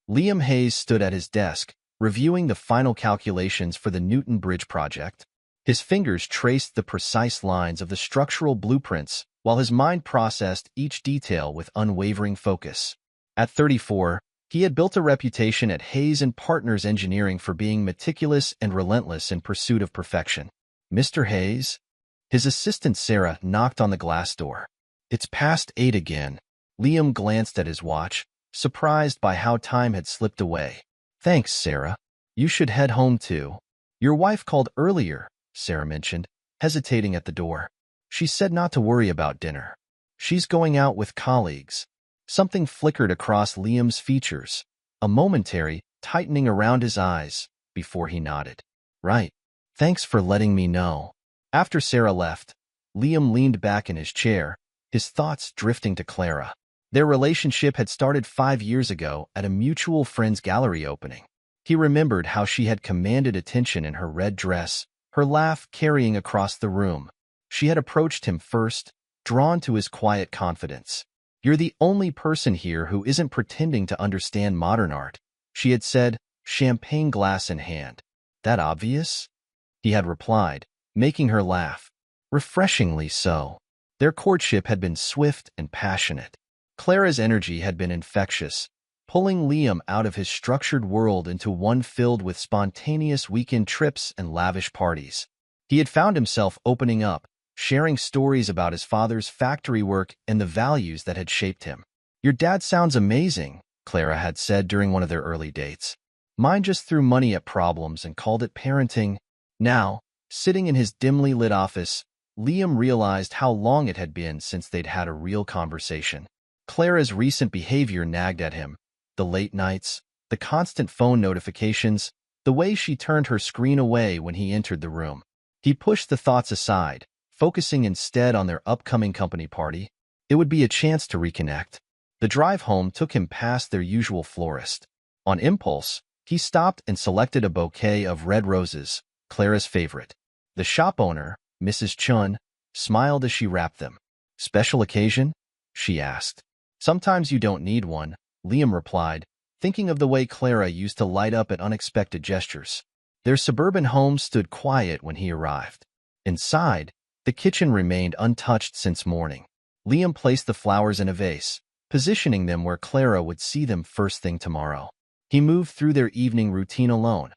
Liam Hayes stood at his desk, reviewing the final calculations for the Newton Bridge project. His fingers traced the precise lines of the structural blueprints while his mind processed each detail with unwavering focus. At 34, he had built a reputation at Hayes and Partners Engineering for being meticulous and relentless in pursuit of perfection. "Mr. Hayes?" His assistant Sarah knocked on the glass door. "It's past 8 again." Liam glanced at his watch, surprised by how time had slipped away. "Thanks, Sarah. You should head home too." "Your wife called earlier," Sarah mentioned, hesitating at the door. "She said not to worry about dinner. She's going out with colleagues." Something flickered across Liam's features, a momentary tightening around his eyes, before he nodded. "Right. Thanks for letting me know." After Sarah left, Liam leaned back in his chair, his thoughts drifting to Clara. Their relationship had started 5 years ago at a mutual friend's gallery opening. He remembered how she had commanded attention in her red dress, her laugh carrying across the room. She had approached him first, drawn to his quiet confidence. "You're the only person here who isn't pretending to understand modern art," she had said, champagne glass in hand. "That obvious?" he had replied, making her laugh. Refreshingly so. Their courtship had been swift and passionate. Clara's energy had been infectious, pulling Liam out of his structured world into one filled with spontaneous weekend trips and lavish parties. He had found himself opening up, sharing stories about his father's factory work and the values that had shaped him. "Your dad sounds amazing," Clara had said during one of their early dates. "Mine just threw money at problems and called it parenting." Now, sitting in his dimly lit office, Liam realized how long it had been since they'd had a real conversation. Clara's recent behavior nagged at him. The late nights, the constant phone notifications, the way she turned her screen away when he entered the room. He pushed the thoughts aside, focusing instead on their upcoming company party. It would be a chance to reconnect. The drive home took him past their usual florist. On impulse, he stopped and selected a bouquet of red roses, Clara's favorite. The shop owner, Mrs. Chun, smiled as she wrapped them. "Special occasion?" she asked. "Sometimes you don't need one," Liam replied, thinking of the way Clara used to light up at unexpected gestures. Their suburban home stood quiet when he arrived. Inside, the kitchen remained untouched since morning. Liam placed the flowers in a vase, positioning them where Clara would see them first thing tomorrow. He moved through their evening routine alone,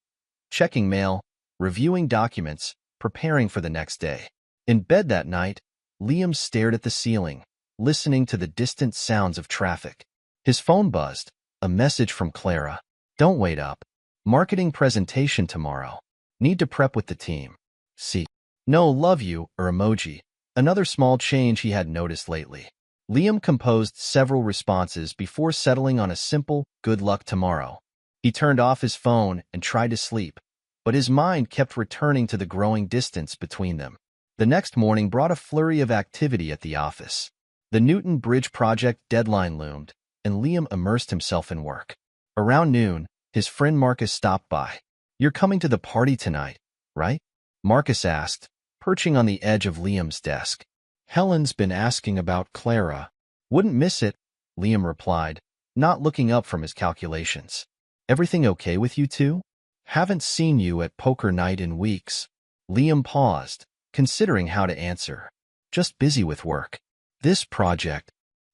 checking mail, reviewing documents, preparing for the next day. In bed that night, Liam stared at the ceiling, listening to the distant sounds of traffic. His phone buzzed, a message from Clara. "Don't wait up. Marketing presentation tomorrow. Need to prep with the team. See. No love you," or emoji, another small change he had noticed lately. Liam composed several responses before settling on a simple, "good luck tomorrow." He turned off his phone and tried to sleep, but his mind kept returning to the growing distance between them. The next morning brought a flurry of activity at the office. The Newton Bridge project deadline loomed, and Liam immersed himself in work. Around noon, his friend Marcus stopped by. "You're coming to the party tonight, right?" Marcus asked, perching on the edge of Liam's desk. "Helen's been asking about Clara." "Wouldn't miss it," Liam replied, not looking up from his calculations. "Everything okay with you two? Haven't seen you at poker night in weeks." Liam paused, considering how to answer. "Just busy with work." "This project,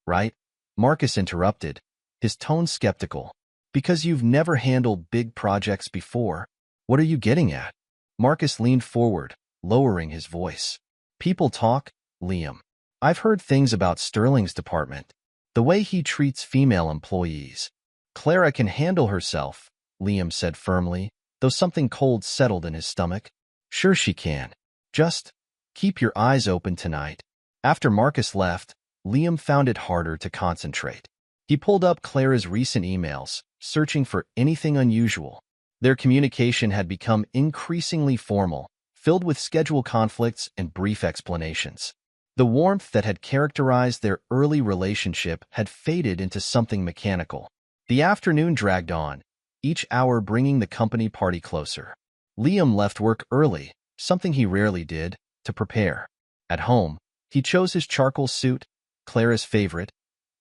right?" Marcus interrupted, his tone skeptical. "Because you've never handled big projects before. What are you getting at?" Marcus leaned forward, lowering his voice. "People talk, Liam. I've heard things about Sterling's department, the way he treats female employees." "Clara can handle herself," Liam said firmly, though something cold settled in his stomach. "Sure she can. Just keep your eyes open tonight." After Marcus left, Liam found it harder to concentrate. He pulled up Clara's recent emails, searching for anything unusual. Their communication had become increasingly formal, filled with schedule conflicts and brief explanations. The warmth that had characterized their early relationship had faded into something mechanical. The afternoon dragged on, each hour bringing the company party closer. Liam left work early, something he rarely did, to prepare. At home, he chose his charcoal suit, Clara's favorite,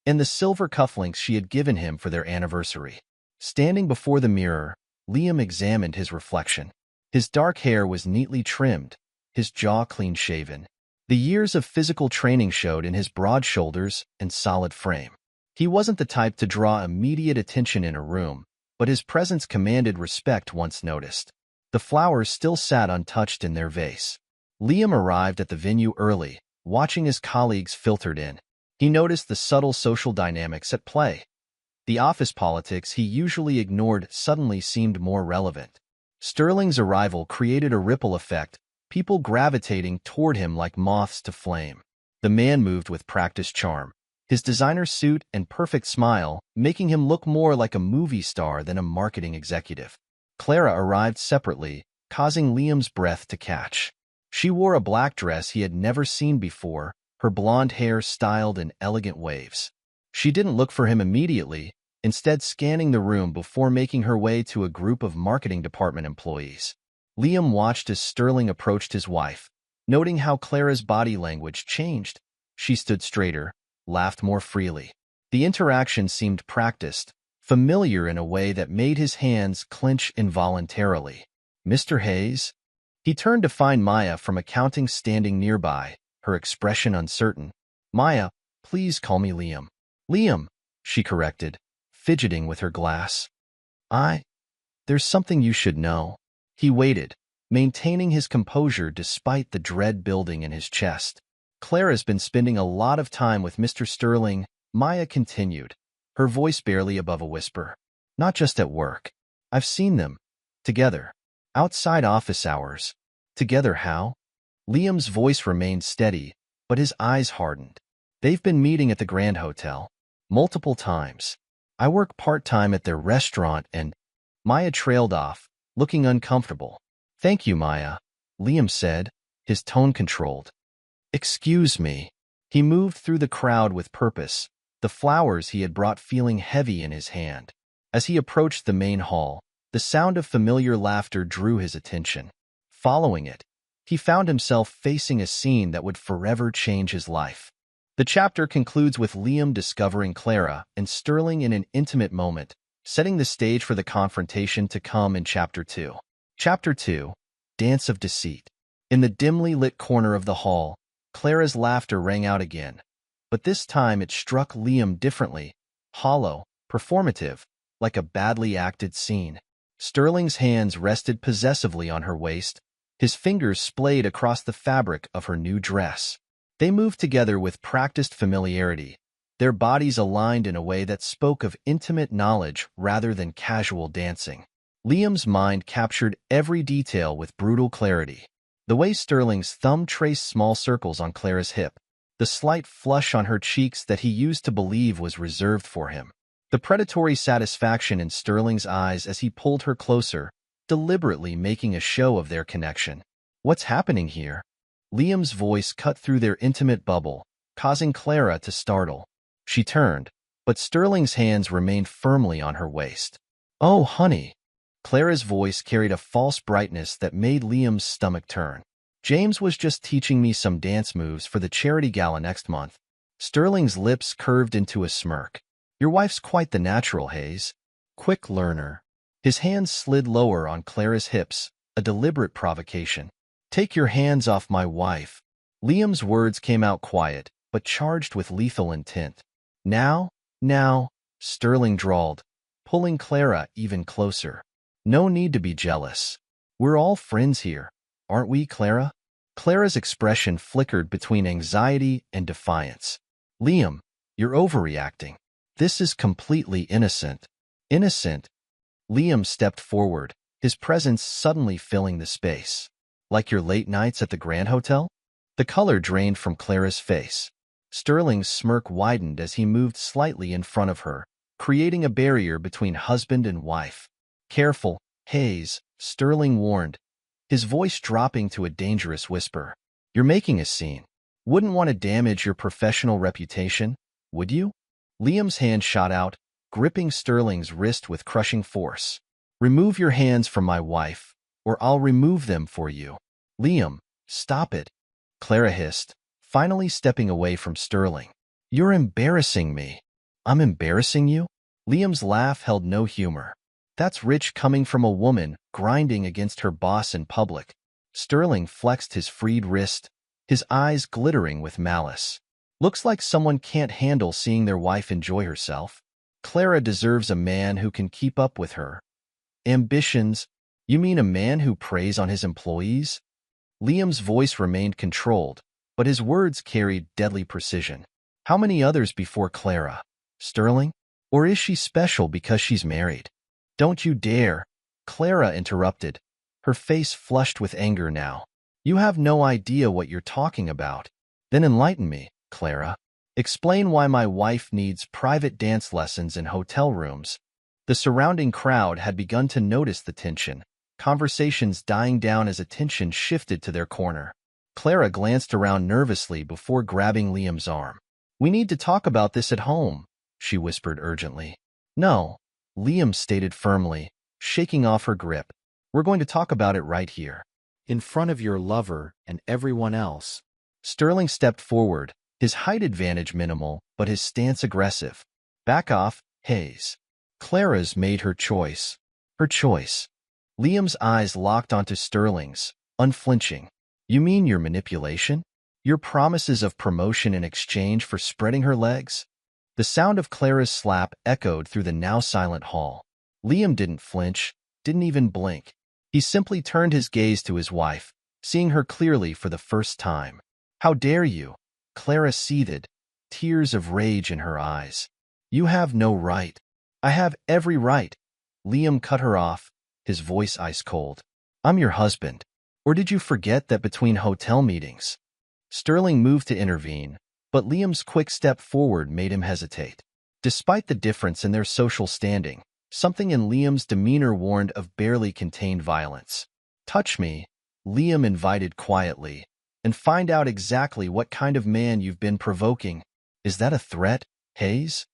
and the silver cufflinks she had given him for their anniversary. Standing before the mirror, Liam examined his reflection. His dark hair was neatly trimmed, his jaw clean-shaven. The years of physical training showed in his broad shoulders and solid frame. He wasn't the type to draw immediate attention in a room, but his presence commanded respect once noticed. The flowers still sat untouched in their vase. Liam arrived at the venue early, watching his colleagues filtered in. He noticed the subtle social dynamics at play. The office politics he usually ignored suddenly seemed more relevant. Sterling's arrival created a ripple effect, people gravitating toward him like moths to flame. The man moved with practiced charm, his designer suit and perfect smile making him look more like a movie star than a marketing executive. Clara arrived separately, causing Liam's breath to catch. She wore a black dress he had never seen before, her blonde hair styled in elegant waves. She didn't look for him immediately, instead scanning the room before making her way to a group of marketing department employees. Liam watched as Sterling approached his wife, noting how Clara's body language changed. She stood straighter, laughed more freely. The interaction seemed practiced, familiar in a way that made his hands clench involuntarily. "Mr. Hayes?" He turned to find Maya from accounting standing nearby, her expression uncertain. "Maya, please call me Liam." "Liam," she corrected, fidgeting with her glass. There's something you should know." He waited, maintaining his composure despite the dread building in his chest. "Clara's been spending a lot of time with Mr. Sterling," Maya continued, her voice barely above a whisper. "Not just at work. I've seen them. Together. Outside office hours." "Together how?" Liam's voice remained steady, but his eyes hardened. "They've been meeting at the Grand Hotel. Multiple times. I work part-time at their restaurant and—" Maya trailed off, looking uncomfortable. "Thank you, Maya," Liam said, his tone controlled. "Excuse me." He moved through the crowd with purpose, the flowers he had brought feeling heavy in his hand. As he approached the main hall, the sound of familiar laughter drew his attention. Following it, he found himself facing a scene that would forever change his life. The chapter concludes with Liam discovering Clara and Sterling in an intimate moment, setting the stage for the confrontation to come in Chapter 2. Chapter 2, Dance of Deceit. In the dimly lit corner of the hall, Clara's laughter rang out again, but this time it struck Liam differently, hollow, performative, like a badly acted scene. Sterling's hands rested possessively on her waist, his fingers splayed across the fabric of her new dress. They moved together with practiced familiarity, their bodies aligned in a way that spoke of intimate knowledge rather than casual dancing. Liam's mind captured every detail with brutal clarity. The way Sterling's thumb traced small circles on Clara's hip, the slight flush on her cheeks that he used to believe was reserved for him, the predatory satisfaction in Sterling's eyes as he pulled her closer, deliberately making a show of their connection. "What's happening here?" Liam's voice cut through their intimate bubble, causing Clara to startle. She turned, but Sterling's hands remained firmly on her waist. "Oh, honey." Clara's voice carried a false brightness that made Liam's stomach turn. "James was just teaching me some dance moves for the charity gala next month." Sterling's lips curved into a smirk. "Your wife's quite the natural, Hayes. Quick learner." His hands slid lower on Clara's hips, a deliberate provocation. "Take your hands off my wife." Liam's words came out quiet, but charged with lethal intent. Now, Sterling drawled, pulling Clara even closer. "No need to be jealous. We're all friends here, aren't we, Clara?" Clara's expression flickered between anxiety and defiance. "Liam, you're overreacting. This is completely innocent." "Innocent?" Liam stepped forward, his presence suddenly filling the space. "Like your late nights at the Grand Hotel?" The color drained from Clara's face. Sterling's smirk widened as he moved slightly in front of her, creating a barrier between husband and wife. "Careful, Hayes," Sterling warned, his voice dropping to a dangerous whisper. "You're making a scene. Wouldn't want to damage your professional reputation, would you?" Liam's hand shot out, gripping Sterling's wrist with crushing force. "Remove your hands from my wife, or I'll remove them for you." "Liam, stop it," Clara hissed, finally stepping away from Sterling. "You're embarrassing me." "I'm embarrassing you?" Liam's laugh held no humor. That's rich coming from a woman grinding against her boss in public. Sterling flexed his freed wrist, his eyes glittering with malice. Looks like someone can't handle seeing their wife enjoy herself. Clara deserves a man who can keep up with her ambitions. You mean a man who preys on his employees? Liam's voice remained controlled, but his words carried deadly precision. How many others before Clara? Sterling? Or is she special because she's married? Don't you dare! Clara interrupted, her face flushed with anger now. You have no idea what you're talking about. Then enlighten me, Clara. Explain why my wife needs private dance lessons in hotel rooms. The surrounding crowd had begun to notice the tension, conversations dying down as attention shifted to their corner. Clara glanced around nervously before grabbing Liam's arm. We need to talk about this at home, she whispered urgently. No, Liam stated firmly, shaking off her grip. We're going to talk about it right here, in front of your lover and everyone else. Sterling stepped forward, his height advantage minimal, but his stance aggressive. Back off, Hayes. Clara's made her choice. Her choice. Liam's eyes locked onto Sterling's, unflinching. You mean your manipulation? Your promises of promotion in exchange for spreading her legs? The sound of Clara's slap echoed through the now silent hall. Liam didn't flinch, didn't even blink. He simply turned his gaze to his wife, seeing her clearly for the first time. How dare you? Clara seethed, tears of rage in her eyes. You have no right. I have every right. Liam cut her off, his voice ice cold. I'm your husband. Or did you forget that between hotel meetings? Sterling moved to intervene, but Liam's quick step forward made him hesitate. Despite the difference in their social standing, something in Liam's demeanor warned of barely contained violence. Touch me, Liam invited quietly, and find out exactly what kind of man you've been provoking. Is that a threat, Hayes?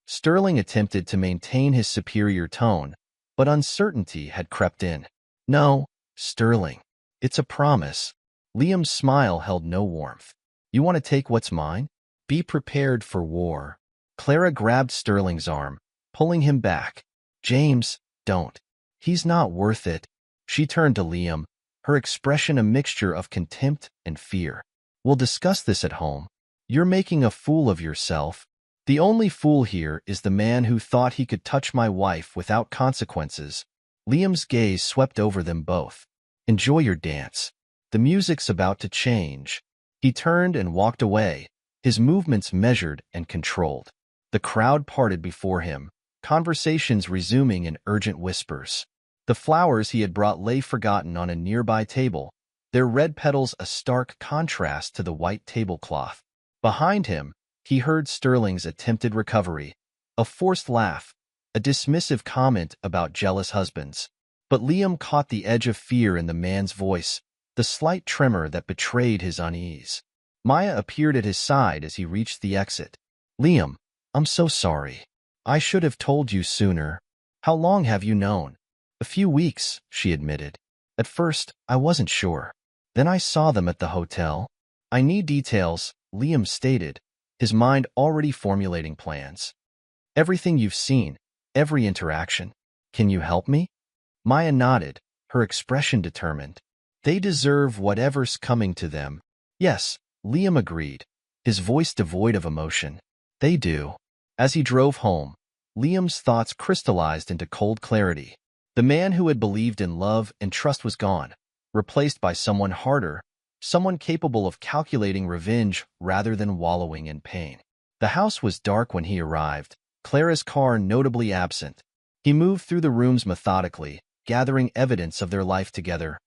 Sterling attempted to maintain his superior tone, but uncertainty had crept in. No, Sterling. It's a promise. Liam's smile held no warmth. You want to take what's mine? Be prepared for war. Clara grabbed Sterling's arm, pulling him back. James, don't. He's not worth it. She turned to Liam, her expression a mixture of contempt and fear. We'll discuss this at home. You're making a fool of yourself. The only fool here is the man who thought he could touch my wife without consequences. Liam's gaze swept over them both. Enjoy your dance. The music's about to change. He turned and walked away, his movements measured and controlled. The crowd parted before him, conversations resuming in urgent whispers. The flowers he had brought lay forgotten on a nearby table, their red petals a stark contrast to the white tablecloth. Behind him, he heard Sterling's attempted recovery, a forced laugh, a dismissive comment about jealous husbands. But Liam caught the edge of fear in the man's voice, the slight tremor that betrayed his unease. Maya appeared at his side as he reached the exit. Liam, I'm so sorry. I should have told you sooner. How long have you known? A few weeks, she admitted. At first, I wasn't sure. Then I saw them at the hotel. I need details, Liam stated, his mind already formulating plans. Everything you've seen, every interaction. Can you help me? Maya nodded, her expression determined. They deserve whatever's coming to them. Yes, Liam agreed, his voice devoid of emotion. They do. As he drove home, Liam's thoughts crystallized into cold clarity. The man who had believed in love and trust was gone, replaced by someone harder, someone capable of calculating revenge rather than wallowing in pain. The house was dark when he arrived, Clara's car notably absent. He moved through the rooms methodically, gathering evidence of their life together.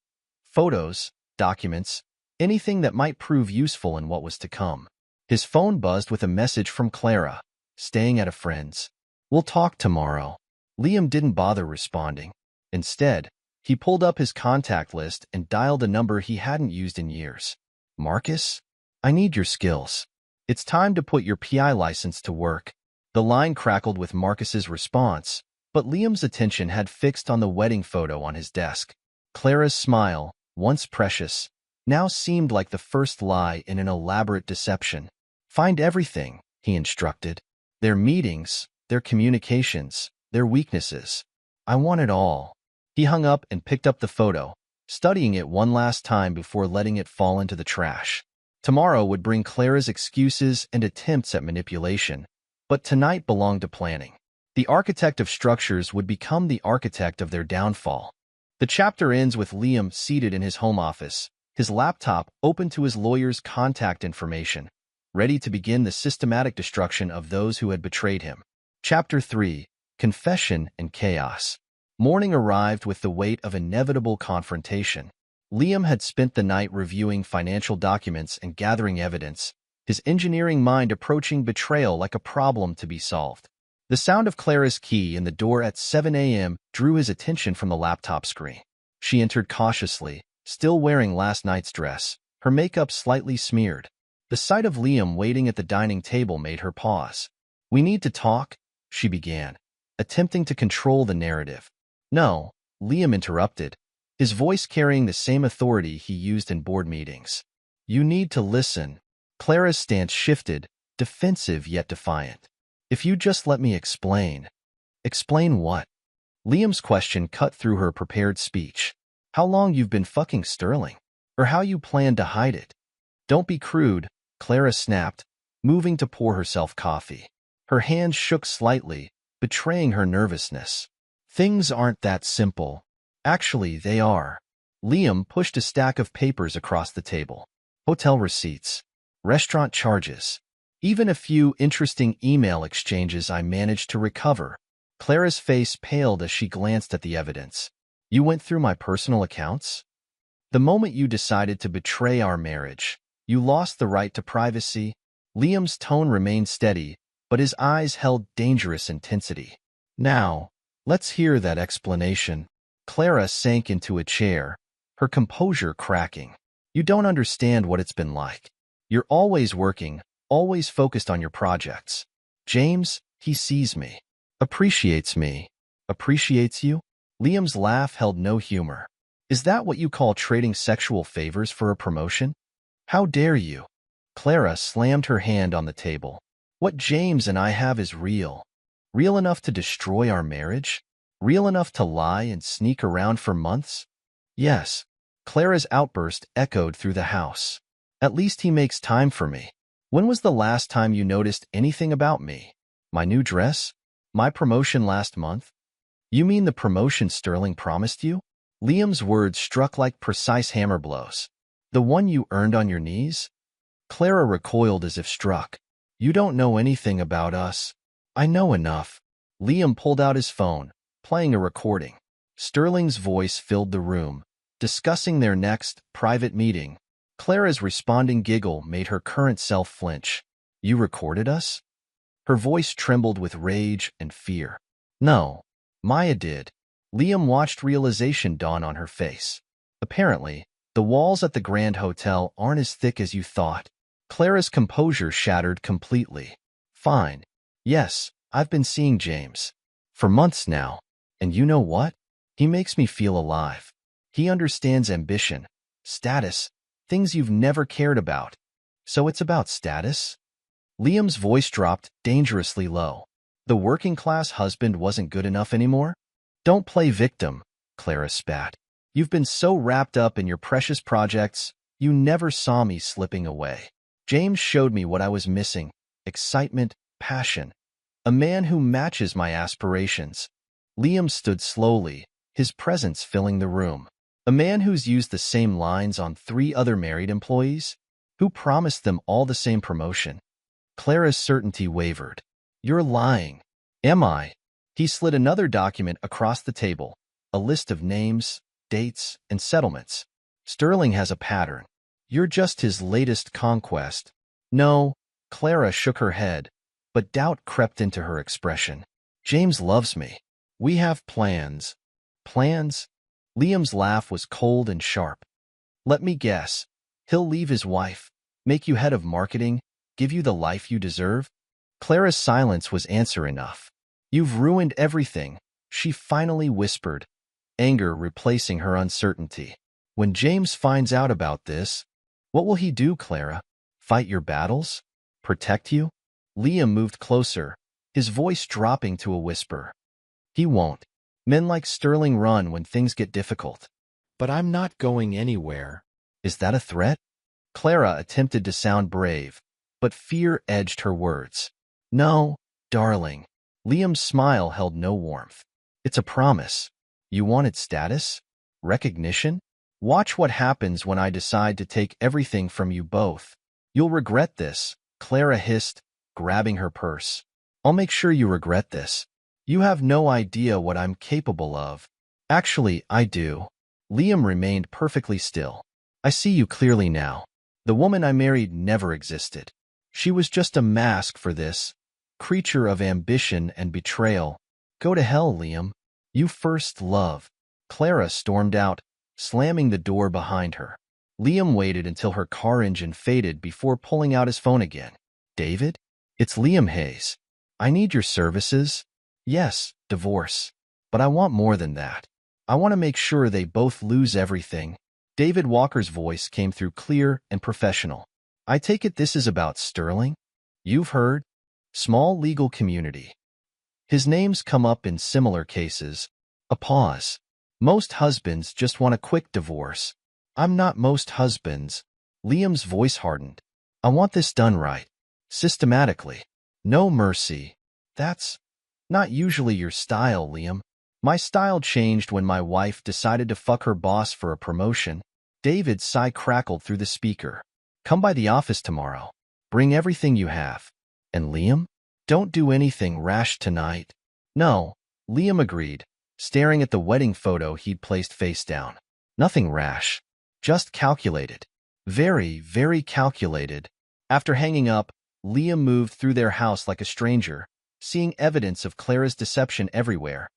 Photos, documents, anything that might prove useful in what was to come. His phone buzzed with a message from Clara, staying at a friend's. We'll talk tomorrow. Liam didn't bother responding. Instead, he pulled up his contact list and dialed a number he hadn't used in years. Marcus? I need your skills. It's time to put your PI license to work. The line crackled with Marcus's response, but Liam's attention had fixed on the wedding photo on his desk. Clara's smile, once precious, now seemed like the first lie in an elaborate deception. Find everything, he instructed. Their meetings, their communications, their weaknesses. I want it all. He hung up and picked up the photo, studying it one last time before letting it fall into the trash. Tomorrow would bring Clara's excuses and attempts at manipulation, but tonight belonged to planning. The architect of structures would become the architect of their downfall. The chapter ends with Liam seated in his home office, his laptop open to his lawyer's contact information, ready to begin the systematic destruction of those who had betrayed him. Chapter 3: Confession and Chaos. Morning arrived with the weight of inevitable confrontation. Liam had spent the night reviewing financial documents and gathering evidence, his engineering mind approaching betrayal like a problem to be solved. The sound of Clara's key in the door at 7 a.m. drew his attention from the laptop screen. She entered cautiously, still wearing last night's dress, her makeup slightly smeared. The sight of Liam waiting at the dining table made her pause. "We need to talk," she began, attempting to control the narrative. "No," Liam interrupted, his voice carrying the same authority he used in board meetings. "You need to listen." Clara's stance shifted, defensive yet defiant. "If you just let me explain." "Explain what?" Liam's question cut through her prepared speech. "How long you've been fucking Sterling? Or how you plan to hide it?" "Don't be crude," Clara snapped, moving to pour herself coffee. Her hands shook slightly, betraying her nervousness. "Things aren't that simple. Actually, they are." Liam pushed a stack of papers across the table. Hotel receipts, restaurant charges, even a few interesting email exchanges I managed to recover. Clara's face paled as she glanced at the evidence. "You went through my personal accounts? The moment you decided to betray our marriage, you lost the right to privacy." Liam's tone remained steady, but his eyes held dangerous intensity. "Now, let's hear that explanation." Clara sank into a chair, her composure cracking. "You don't understand what it's been like. You're always working, always focused on your projects. James, he sees me, appreciates me." "Appreciates you?" Liam's laugh held no humor. "Is that what you call trading sexual favors for a promotion? How dare you?" Clara slammed her hand on the table. "What James and I have is real. Real enough to destroy our marriage? Real enough to lie and sneak around for months?" "Yes." Clara's outburst echoed through the house. "At least he makes time for me. When was the last time you noticed anything about me? My new dress? My promotion last month? You mean the promotion Sterling promised you?" Liam's words struck like precise hammer blows. "The one you earned on your knees?" Clara recoiled as if struck. "You don't know anything about us." "I know enough." Liam pulled out his phone, playing a recording. Sterling's voice filled the room, discussing their next private meeting. Clara's responding giggle made her current self flinch. "You recorded us?" Her voice trembled with rage and fear. "No, Maya did." Liam watched realization dawn on her face. "Apparently, the walls at the Grand Hotel aren't as thick as you thought." Clara's composure shattered completely. "Fine. Yes, I've been seeing James. For months now. And you know what? He makes me feel alive. He understands ambition, status, things you've never cared about. So it's about status?" Liam's voice dropped dangerously low. "The working-class husband wasn't good enough anymore?" "Don't play victim," Clara spat. "You've been so wrapped up in your precious projects, you never saw me slipping away. James showed me what I was missing: excitement, passion. A man who matches my aspirations." Liam stood slowly, his presence filling the room. "A man who's used the same lines on 3 other married employees? Who promised them all the same promotion?" Clara's certainty wavered. "You're lying." "Am I?" He slid another document across the table, a list of names, dates, and settlements. "Sterling has a pattern. You're just his latest conquest." "No." Clara shook her head, but doubt crept into her expression. "James loves me. We have plans." "Plans?" Liam's laugh was cold and sharp. "Let me guess. He'll leave his wife, make you head of marketing, give you the life you deserve?" Clara's silence was answer enough. "You've ruined everything," she finally whispered, anger replacing her uncertainty. "When James finds out about this, what will he do, Clara? Fight your battles? Protect you?" Liam moved closer, his voice dropping to a whisper. He won't. Men like Sterling run when things get difficult. But I'm not going anywhere. Is that a threat? Clara attempted to sound brave, but fear edged her words. No, darling. Liam's smile held no warmth. It's a promise. You wanted status? Recognition? Watch what happens when I decide to take everything from you both. You'll regret this, Clara hissed, grabbing her purse. I'll make sure you regret this. You have no idea what I'm capable of. Actually, I do. Liam remained perfectly still. I see you clearly now. The woman I married never existed. She was just a mask for this creature of ambition and betrayal. Go to hell, Liam. You first love. Clara stormed out, slamming the door behind her. Liam waited until her car engine faded before pulling out his phone again. David? It's Liam Hayes. I need your services. Yes, divorce. But I want more than that. I want to make sure they both lose everything. David Walker's voice came through clear and professional. I take it this is about Sterling? You've heard? Small legal community. His name's come up in similar cases. A pause. Most husbands just want a quick divorce. I'm not most husbands. Liam's voice hardened. I want this done right. Systematically. No mercy. That's not usually your style, Liam. My style changed when my wife decided to fuck her boss for a promotion. David's sigh crackled through the speaker. Come by the office tomorrow. Bring everything you have. And Liam? Don't do anything rash tonight. No, Liam agreed, staring at the wedding photo he'd placed face down. Nothing rash. Just calculated. Very, very calculated. After hanging up, Liam moved through their house like a stranger, seeing evidence of Clara's deception everywhere.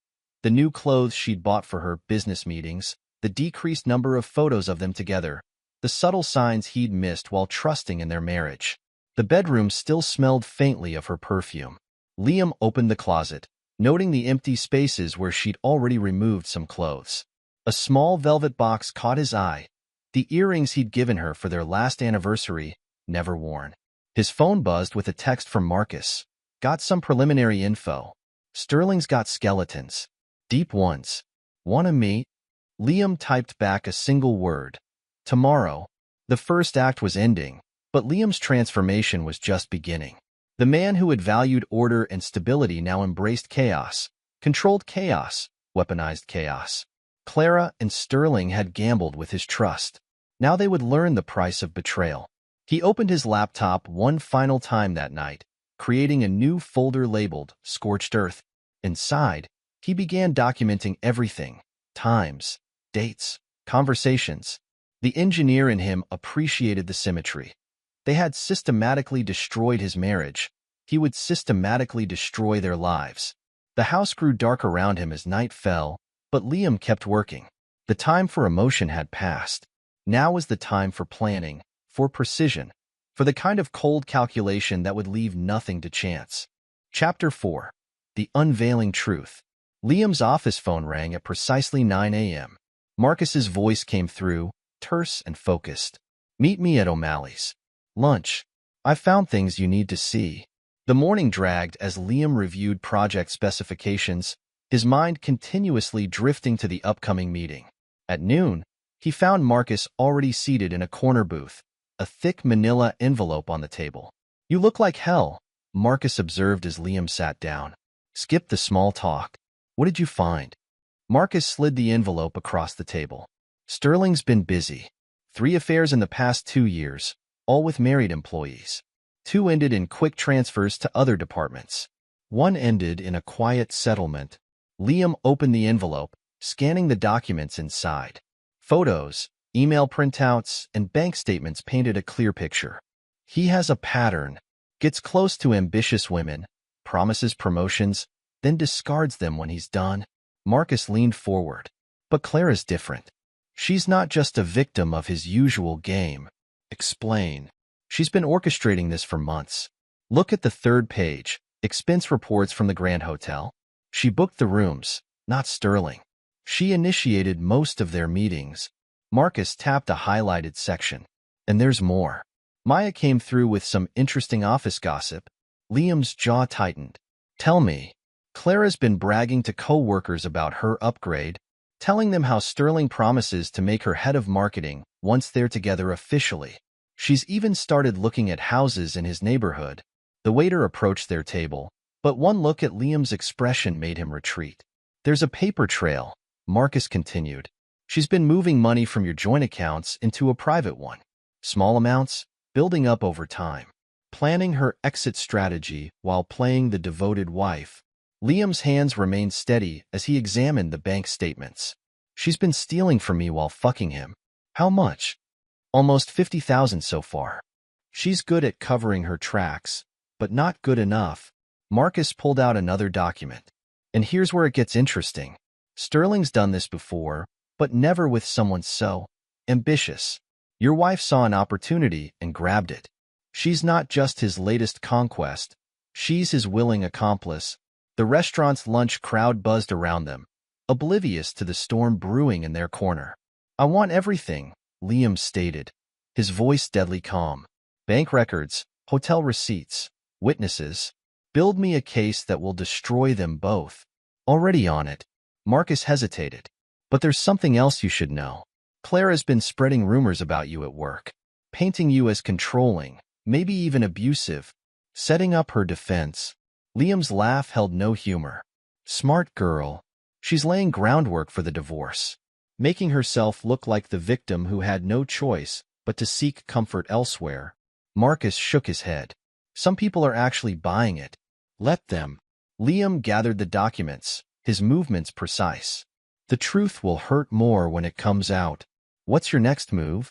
The new clothes she'd bought for her business meetings, the decreased number of photos of them together, the subtle signs he'd missed while trusting in their marriage. The bedroom still smelled faintly of her perfume. Liam opened the closet, noting the empty spaces where she'd already removed some clothes. A small velvet box caught his eye, the earrings he'd given her for their last anniversary, never worn. His phone buzzed with a text from Marcus. Got some preliminary info. Sterling's got skeletons. Deep ones. Wanna meet? Liam typed back a single word. Tomorrow. The first act was ending, but Liam's transformation was just beginning. The man who had valued order and stability now embraced chaos, controlled chaos, weaponized chaos. Clara and Sterling had gambled with his trust. Now they would learn the price of betrayal. He opened his laptop one final time that night, creating a new folder labeled Scorched Earth. Inside, he began documenting everything: times, dates, conversations. The engineer in him appreciated the symmetry. They had systematically destroyed his marriage. He would systematically destroy their lives. The house grew dark around him as night fell, but Liam kept working. The time for emotion had passed. Now was the time for planning, for precision, for the kind of cold calculation that would leave nothing to chance. Chapter 4. The Unveiling Truth. Liam's office phone rang at precisely 9 a.m. Marcus's voice came through, terse and focused. Meet me at O'Malley's. Lunch. I found things you need to see. The morning dragged as Liam reviewed project specifications, his mind continuously drifting to the upcoming meeting. At noon, he found Marcus already seated in a corner booth, a thick manila envelope on the table. You look like hell, Marcus observed as Liam sat down. Skip the small talk. What did you find? Marcus slid the envelope across the table. Sterling's been busy. 3 affairs in the past 2 years, all with married employees. 2 ended in quick transfers to other departments. 1 ended in a quiet settlement. Liam opened the envelope, scanning the documents inside. Photos, email printouts, and bank statements painted a clear picture. He has a pattern. Gets close to ambitious women, promises promotions, then discards them when he's done. Marcus leaned forward. But Clara's different. She's not just a victim of his usual game. Explain. She's been orchestrating this for months. Look at the 3rd page, expense reports from the Grand Hotel. She booked the rooms, not Sterling. She initiated most of their meetings. Marcus tapped a highlighted section. And there's more. Maya came through with some interesting office gossip. Liam's jaw tightened. Tell me. Clara's been bragging to co-workers about her upgrade, telling them how Sterling promises to make her head of marketing once they're together officially. She's even started looking at houses in his neighborhood. The waiter approached their table, but one look at Liam's expression made him retreat. There's a paper trail, Marcus continued. She's been moving money from your joint accounts into a private one. Small amounts, building up over time. Planning her exit strategy while playing the devoted wife. Liam's hands remained steady as he examined the bank statements. She's been stealing from me while fucking him. How much? Almost 50,000 so far. She's good at covering her tracks, but not good enough. Marcus pulled out another document. And here's where it gets interesting. Sterling's done this before, but never with someone so ambitious. Your wife saw an opportunity and grabbed it. She's not just his latest conquest. She's his willing accomplice. The restaurant's lunch crowd buzzed around them, oblivious to the storm brewing in their corner. I want everything, Liam stated, his voice deadly calm. Bank records, hotel receipts, witnesses. Build me a case that will destroy them both. Already on it. Marcus hesitated. But there's something else you should know. Clara's been spreading rumors about you at work, painting you as controlling, maybe even abusive, setting up her defense. Liam's laugh held no humor. Smart girl. She's laying groundwork for the divorce, making herself look like the victim who had no choice but to seek comfort elsewhere. Marcus shook his head. Some people are actually buying it. Let them. Liam gathered the documents, his movements precise. The truth will hurt more when it comes out. What's your next move?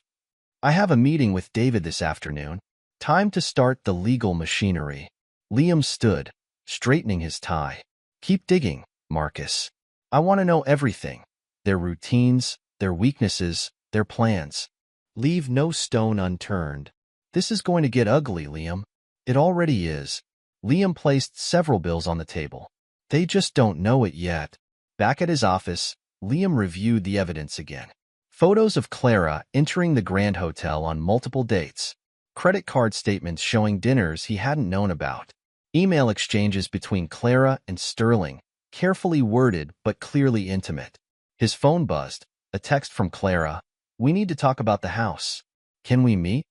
I have a meeting with David this afternoon. Time to start the legal machinery. Liam stood, straightening his tie. Keep digging, Marcus. I want to know everything. Their routines, their weaknesses, their plans. Leave no stone unturned. This is going to get ugly, Liam. It already is. Liam placed several bills on the table. They just don't know it yet. Back at his office, Liam reviewed the evidence again. Photos of Clara entering the Grand Hotel on multiple dates. Credit card statements showing dinners he hadn't known about. Email exchanges between Clara and Sterling, carefully worded but clearly intimate. His phone buzzed. A text from Clara. We need to talk about the house. Can we meet?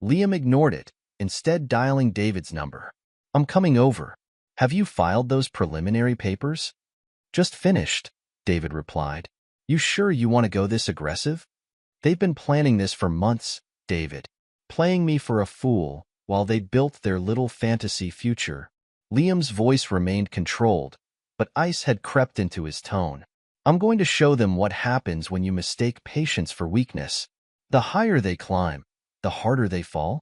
Liam ignored it, instead dialing David's number. I'm coming over. Have you filed those preliminary papers? Just finished, David replied. You sure you want to go this aggressive? They've been planning this for months, David. Playing me for a fool while they built their little fantasy future. Liam's voice remained controlled, but ice had crept into his tone. I'm going to show them what happens when you mistake patience for weakness. The higher they climb, the harder they fall.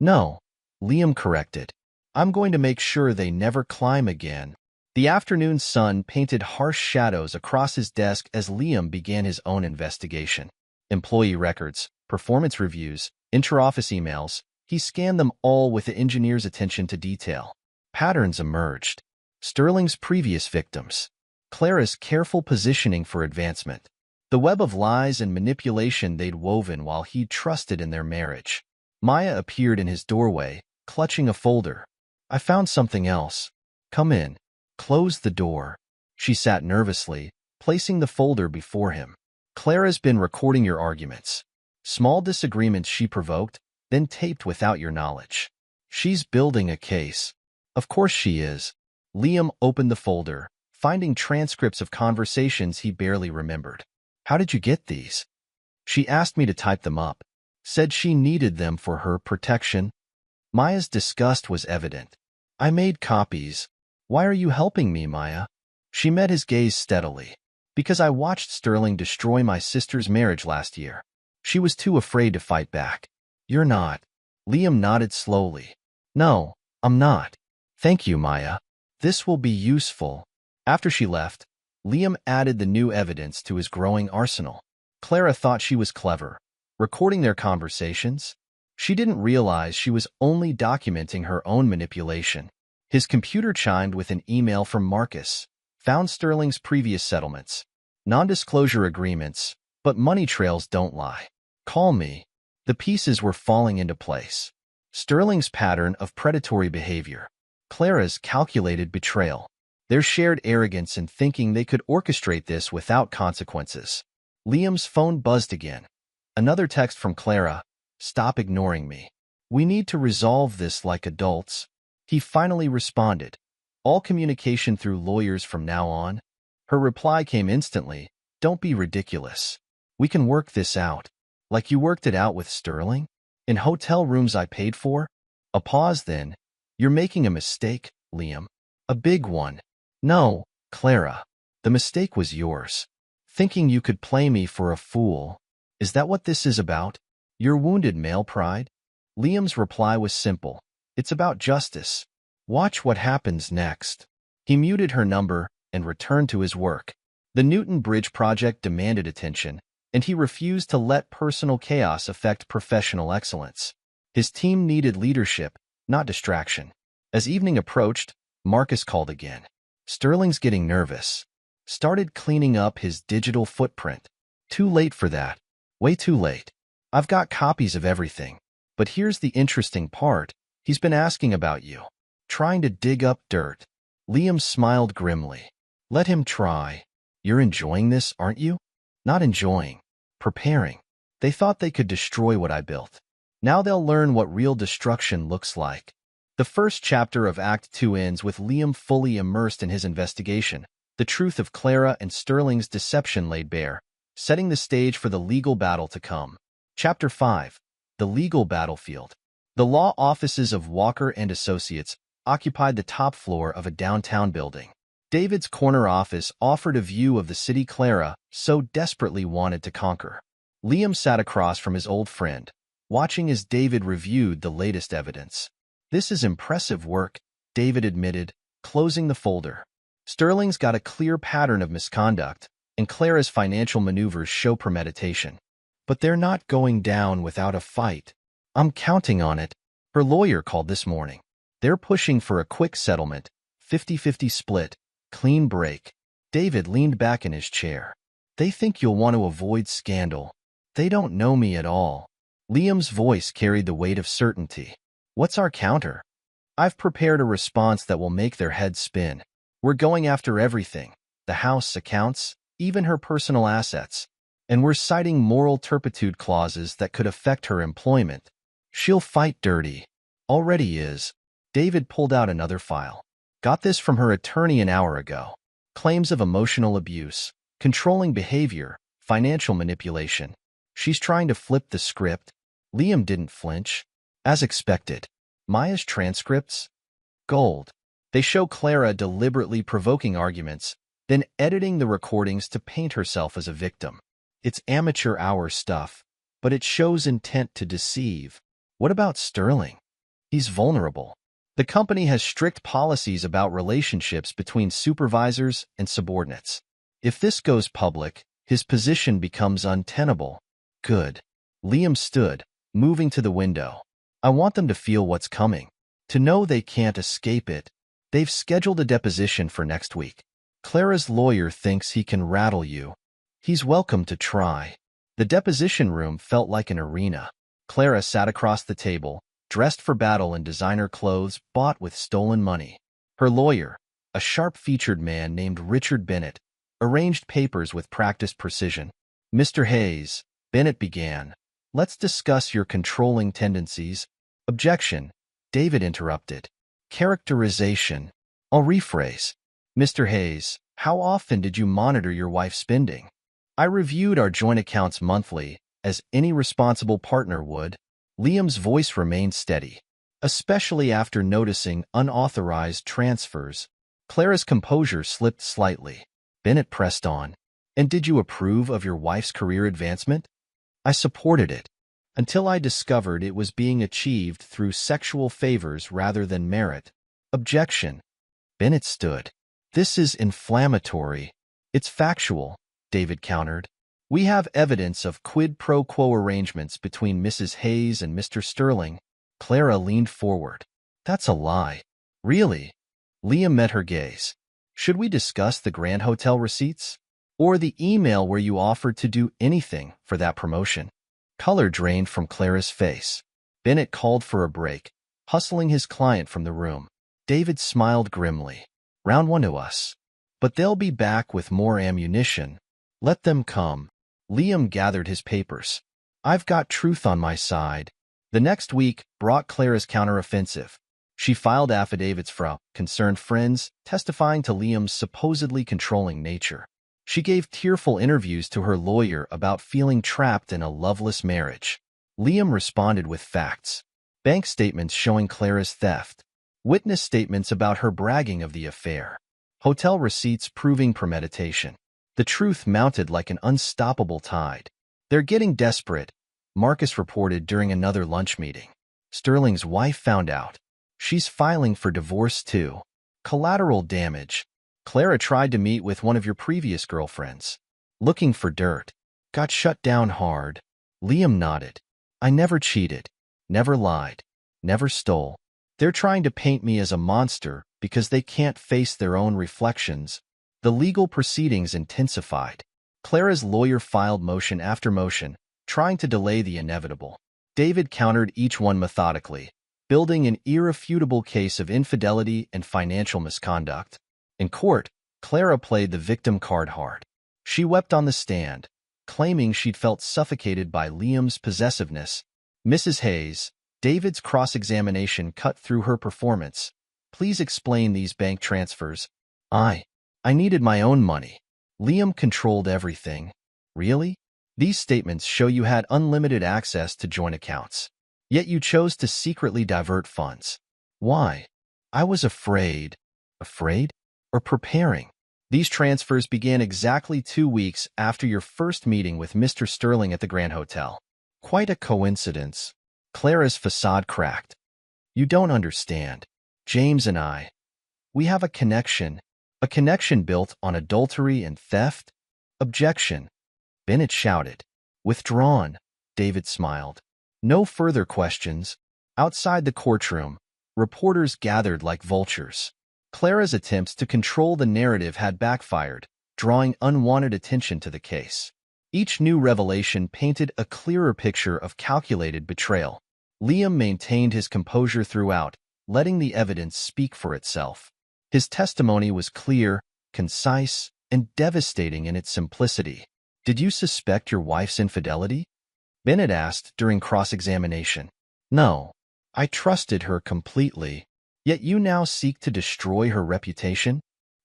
No, Liam corrected. I'm going to make sure they never climb again. The afternoon sun painted harsh shadows across his desk as Liam began his own investigation. Employee records, performance reviews, inter-office emails. He scanned them all with the engineer's attention to detail. Patterns emerged. Sterling's previous victims. Clara's careful positioning for advancement. The web of lies and manipulation they'd woven while he trusted in their marriage. Maya appeared in his doorway, clutching a folder. I found something else. Come in. Close the door. She sat nervously, placing the folder before him. Clara's been recording your arguments. Small disagreements she provoked, then taped without your knowledge. She's building a case. Of course she is. Liam opened the folder, finding transcripts of conversations he barely remembered. How did you get these? She asked me to type them up. Said she needed them for her protection. Maya's disgust was evident. I made copies. Why are you helping me, Maya? She met his gaze steadily. Because I watched Sterling destroy my sister's marriage last year. She was too afraid to fight back. You're not. Liam nodded slowly. No, I'm not. Thank you, Maya. This will be useful. After she left, Liam added the new evidence to his growing arsenal. Clara thought she was clever, recording their conversations. She didn't realize she was only documenting her own manipulation. His computer chimed with an email from Marcus. Found Sterling's previous settlements. Non-disclosure agreements, but money trails don't lie. Call me. The pieces were falling into place. Sterling's pattern of predatory behavior. Clara's calculated betrayal. Their shared arrogance in thinking they could orchestrate this without consequences. Liam's phone buzzed again. Another text from Clara. "Stop ignoring me. We need to resolve this like adults." He finally responded. "All communication through lawyers from now on." Her reply came instantly. "Don't be ridiculous. We can work this out. Like you worked it out with Sterling? In hotel rooms I paid for?" A pause then. "You're making a mistake, Liam. A big one." "No, Clara. The mistake was yours. Thinking you could play me for a fool. Is that what this is about? Your wounded male pride?" Liam's reply was simple. "It's about justice. Watch what happens next." He muted her number and returned to his work. The Newton Bridge project demanded attention, and he refused to let personal chaos affect professional excellence. His team needed leadership, not distraction. As evening approached, Marcus called again. "Sterling's getting nervous. Started cleaning up his digital footprint. Too late for that. Way too late. I've got copies of everything. But here's the interesting part. He's been asking about you. Trying to dig up dirt." Liam smiled grimly. "Let him try. You're enjoying this, aren't you?" "Not enjoying. Preparing. They thought they could destroy what I built. Now they'll learn what real destruction looks like." The first chapter of Act 2 ends with Liam fully immersed in his investigation, the truth of Clara and Sterling's deception laid bare, setting the stage for the legal battle to come. Chapter 5. The Legal Battlefield. The law offices of Walker and Associates occupied the top floor of a downtown building. David's corner office offered a view of the city Clara so desperately wanted to conquer. Liam sat across from his old friend, watching as David reviewed the latest evidence. "This is impressive work," David admitted, closing the folder. "Sterling's got a clear pattern of misconduct, and Clara's financial maneuvers show premeditation. But they're not going down without a fight. I'm counting on it." Her lawyer called this morning. "They're pushing for a quick settlement, 50-50 split, clean break." David leaned back in his chair. "They think you'll want to avoid scandal. They don't know me at all." Liam's voice carried the weight of certainty. "What's our counter?" "I've prepared a response that will make their heads spin. We're going after everything, the house, accounts, even her personal assets. And we're citing moral turpitude clauses that could affect her employment. She'll fight dirty. Already is." David pulled out another file. "Got this from her attorney an hour ago. Claims of emotional abuse, controlling behavior, financial manipulation. She's trying to flip the script." Liam didn't flinch. "As expected. Maya's transcripts? Gold. They show Clara deliberately provoking arguments, then editing the recordings to paint herself as a victim. It's amateur hour stuff, but it shows intent to deceive." "What about Sterling?" "He's vulnerable. The company has strict policies about relationships between supervisors and subordinates. If this goes public, his position becomes untenable." "Good." Liam stood, moving to the window. "I want them to feel what's coming, to know they can't escape it." They've scheduled a deposition for next week. Clara's lawyer thinks he can rattle you. He's welcome to try. The deposition room felt like an arena. Clara sat across the table, dressed for battle in designer clothes bought with stolen money. Her lawyer, a sharp-featured man named Richard Bennett, arranged papers with practiced precision. "Mr. Hayes," Bennett began, "let's discuss your controlling tendencies." "Objection," David interrupted. "Characterization." "I'll rephrase. Mr. Hayes, how often did you monitor your wife's spending?" "I reviewed our joint accounts monthly, as any responsible partner would." Liam's voice remained steady, especially after noticing unauthorized transfers. Clara's composure slipped slightly. Bennett pressed on. "And did you approve of your wife's career advancement?" "I supported it, until I discovered it was being achieved through sexual favors rather than merit." "Objection." Bennett stood. "This is inflammatory." "It's factual," David countered. "We have evidence of quid pro quo arrangements between Mrs. Hayes and Mr. Sterling." Clara leaned forward. "That's a lie." "Really?" Liam met her gaze. "Should we discuss the Grand Hotel receipts? Or the email where you offered to do anything for that promotion?" Color drained from Clara's face. Bennett called for a break, hustling his client from the room. David smiled grimly. Round one to us. But they'll be back with more ammunition. Let them come. Liam gathered his papers. I've got truth on my side. The next week brought Clara's counteroffensive. She filed affidavits from concerned friends, testifying to Liam's supposedly controlling nature. She gave tearful interviews to her lawyer about feeling trapped in a loveless marriage. Liam responded with facts. Bank statements showing Clara's theft. Witness statements about her bragging of the affair. Hotel receipts proving premeditation. The truth mounted like an unstoppable tide. They're getting desperate, Marcus reported during another lunch meeting. Sterling's wife found out. She's filing for divorce too. Collateral damage. Clara tried to meet with one of your previous girlfriends. Looking for dirt. Got shut down hard. Liam nodded. I never cheated. Never lied. Never stole. They're trying to paint me as a monster because they can't face their own reflections. The legal proceedings intensified. Clara's lawyer filed motion after motion, trying to delay the inevitable. David countered each one methodically, building an irrefutable case of infidelity and financial misconduct. In court, Clara played the victim card hard. She wept on the stand, claiming she'd felt suffocated by Liam's possessiveness. Mrs. Hayes, David's cross-examination cut through her performance. Please explain these bank transfers. I needed my own money. Liam controlled everything. Really? These statements show you had unlimited access to joint accounts. Yet you chose to secretly divert funds. Why? I was afraid. Afraid? Or preparing? These transfers began exactly 2 weeks after your first meeting with Mr. Sterling at the Grand Hotel. Quite a coincidence. Clara's facade cracked. You don't understand. James and I, we have a connection built on adultery and theft. Objection. Bennett shouted. Withdrawn. David smiled. No further questions. Outside the courtroom, reporters gathered like vultures. Clara's attempts to control the narrative had backfired, drawing unwanted attention to the case. Each new revelation painted a clearer picture of calculated betrayal. Liam maintained his composure throughout, letting the evidence speak for itself. His testimony was clear, concise, and devastating in its simplicity. Did you suspect your wife's infidelity? Bennett asked during cross-examination. No, I trusted her completely. Yet you now seek to destroy her reputation?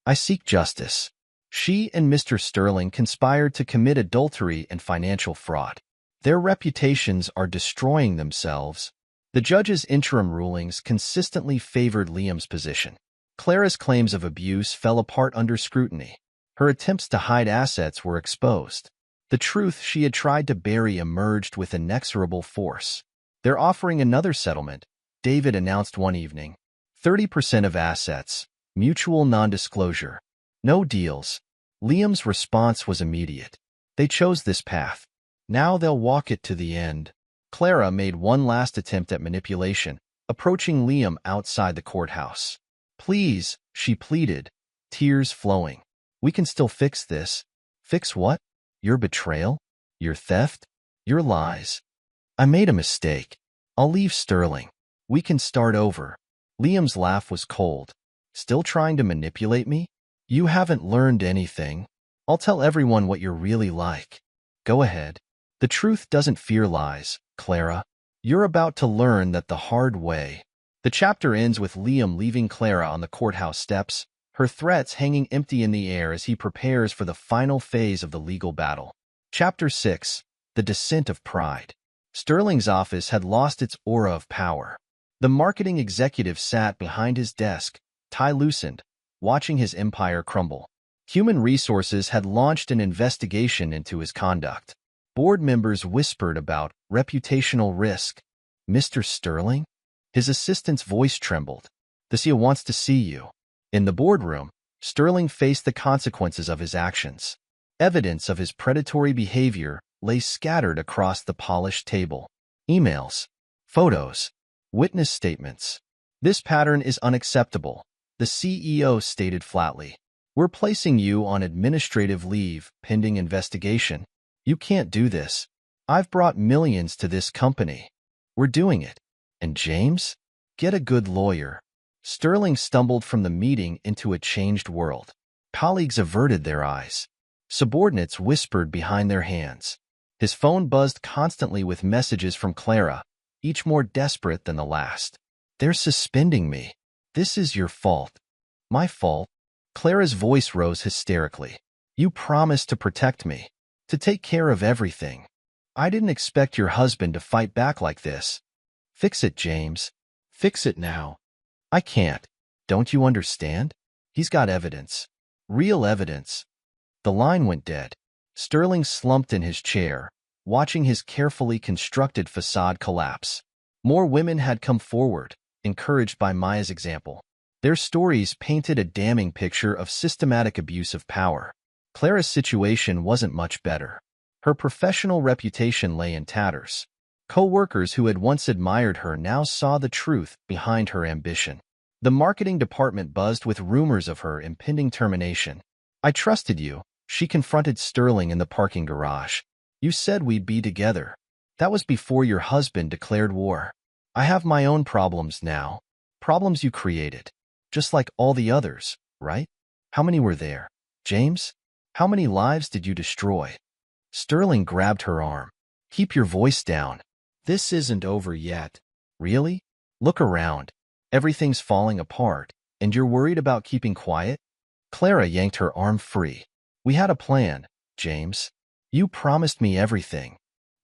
I seek justice. She and Mr. Sterling conspired to commit adultery and financial fraud. Their reputations are destroying themselves. The judge's interim rulings consistently favored Liam's position. Clara's claims of abuse fell apart under scrutiny. Her attempts to hide assets were exposed. The truth she had tried to bury emerged with inexorable force. They're offering another settlement, David announced one evening. 30% of assets, mutual non-disclosure. No deals. Liam's response was immediate. They chose this path. Now they'll walk it to the end. Clara made one last attempt at manipulation, approaching Liam outside the courthouse. Please, she pleaded, tears flowing. We can still fix this. Fix what? Your betrayal? Your theft? Your lies? I made a mistake. I'll leave Sterling. We can start over. Liam's laugh was cold. Still trying to manipulate me? You haven't learned anything. I'll tell everyone what you're really like. Go ahead. The truth doesn't fear lies, Clara. You're about to learn that the hard way. The chapter ends with Liam leaving Clara on the courthouse steps, her threats hanging empty in the air as he prepares for the final phase of the legal battle. Chapter 6. The Descent of Pride. Sterling's office had lost its aura of power. The marketing executive sat behind his desk, tie loosened, watching his empire crumble. Human Resources had launched an investigation into his conduct. Board members whispered about reputational risk. Mr. Sterling? His assistant's voice trembled. The CEO wants to see you. In the boardroom, Sterling faced the consequences of his actions. Evidence of his predatory behavior lay scattered across the polished table. Emails, photos, witness statements. This pattern is unacceptable, the CEO stated flatly. We're placing you on administrative leave pending investigation. You can't do this. I've brought millions to this company. We're doing it. And James? Get a good lawyer. Sterling stumbled from the meeting into a changed world. Colleagues averted their eyes. Subordinates whispered behind their hands. His phone buzzed constantly with messages from Clara, each more desperate than the last. "They're suspending me. This is your fault." "My fault?" Clara's voice rose hysterically. "You promised to protect me, to take care of everything. I didn't expect your husband to fight back like this. Fix it, James. Fix it now." "I can't. Don't you understand? He's got evidence. Real evidence." The line went dead. Sterling slumped in his chair, watching his carefully constructed facade collapse. More women had come forward, encouraged by Maya's example. Their stories painted a damning picture of systematic abuse of power. Clara's situation wasn't much better. Her professional reputation lay in tatters. Co-workers who had once admired her now saw the truth behind her ambition. The marketing department buzzed with rumors of her impending termination. "I trusted you," she confronted Sterling in the parking garage. "You said we'd be together. That was before your husband declared war. I have my own problems now. Problems you created. Just like all the others, right? How many were there? James? How many lives did you destroy?" Sterling grabbed her arm. "Keep your voice down. This isn't over yet." "Really? Look around. Everything's falling apart, and you're worried about keeping quiet?" Clara yanked her arm free. "We had a plan, James. You promised me everything."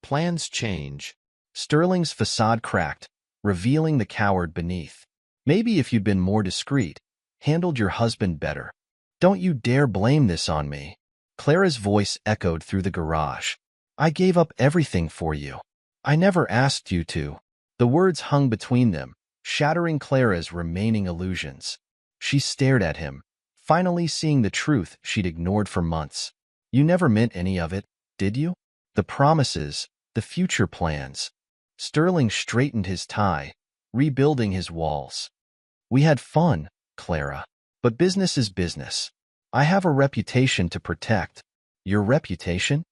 "Plans change." Sterling's facade cracked, revealing the coward beneath. "Maybe if you'd been more discreet, handled your husband better." "Don't you dare blame this on me." Clara's voice echoed through the garage. "I gave up everything for you. I never asked you to." The words hung between them, shattering Clara's remaining illusions. She stared at him, finally seeing the truth she'd ignored for months. "You never meant any of it, did you? The promises, the future plans." Sterling straightened his tie, rebuilding his walls. "We had fun, Clara. But business is business. I have a reputation to protect." "Your reputation?"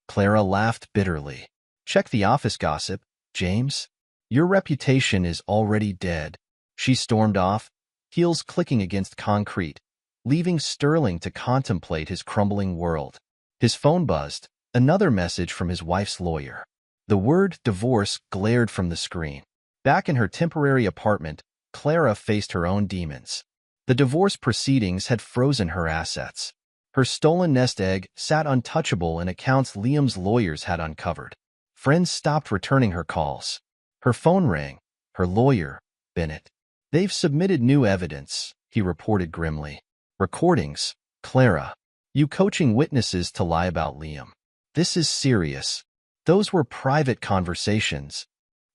Clara laughed bitterly. "Check the office gossip, James. Your reputation is already dead." She stormed off, heels clicking against concrete, leaving Sterling to contemplate his crumbling world. His phone buzzed, another message from his wife's lawyer. The word divorce glared from the screen. Back in her temporary apartment, Clara faced her own demons. The divorce proceedings had frozen her assets. Her stolen nest egg sat untouchable in accounts Liam's lawyers had uncovered. Friends stopped returning her calls. Her phone rang. Her lawyer, Bennett. "They've submitted new evidence," he reported grimly. "Recordings, Clara. You coaching witnesses to lie about Liam. This is serious. Those were private conversations.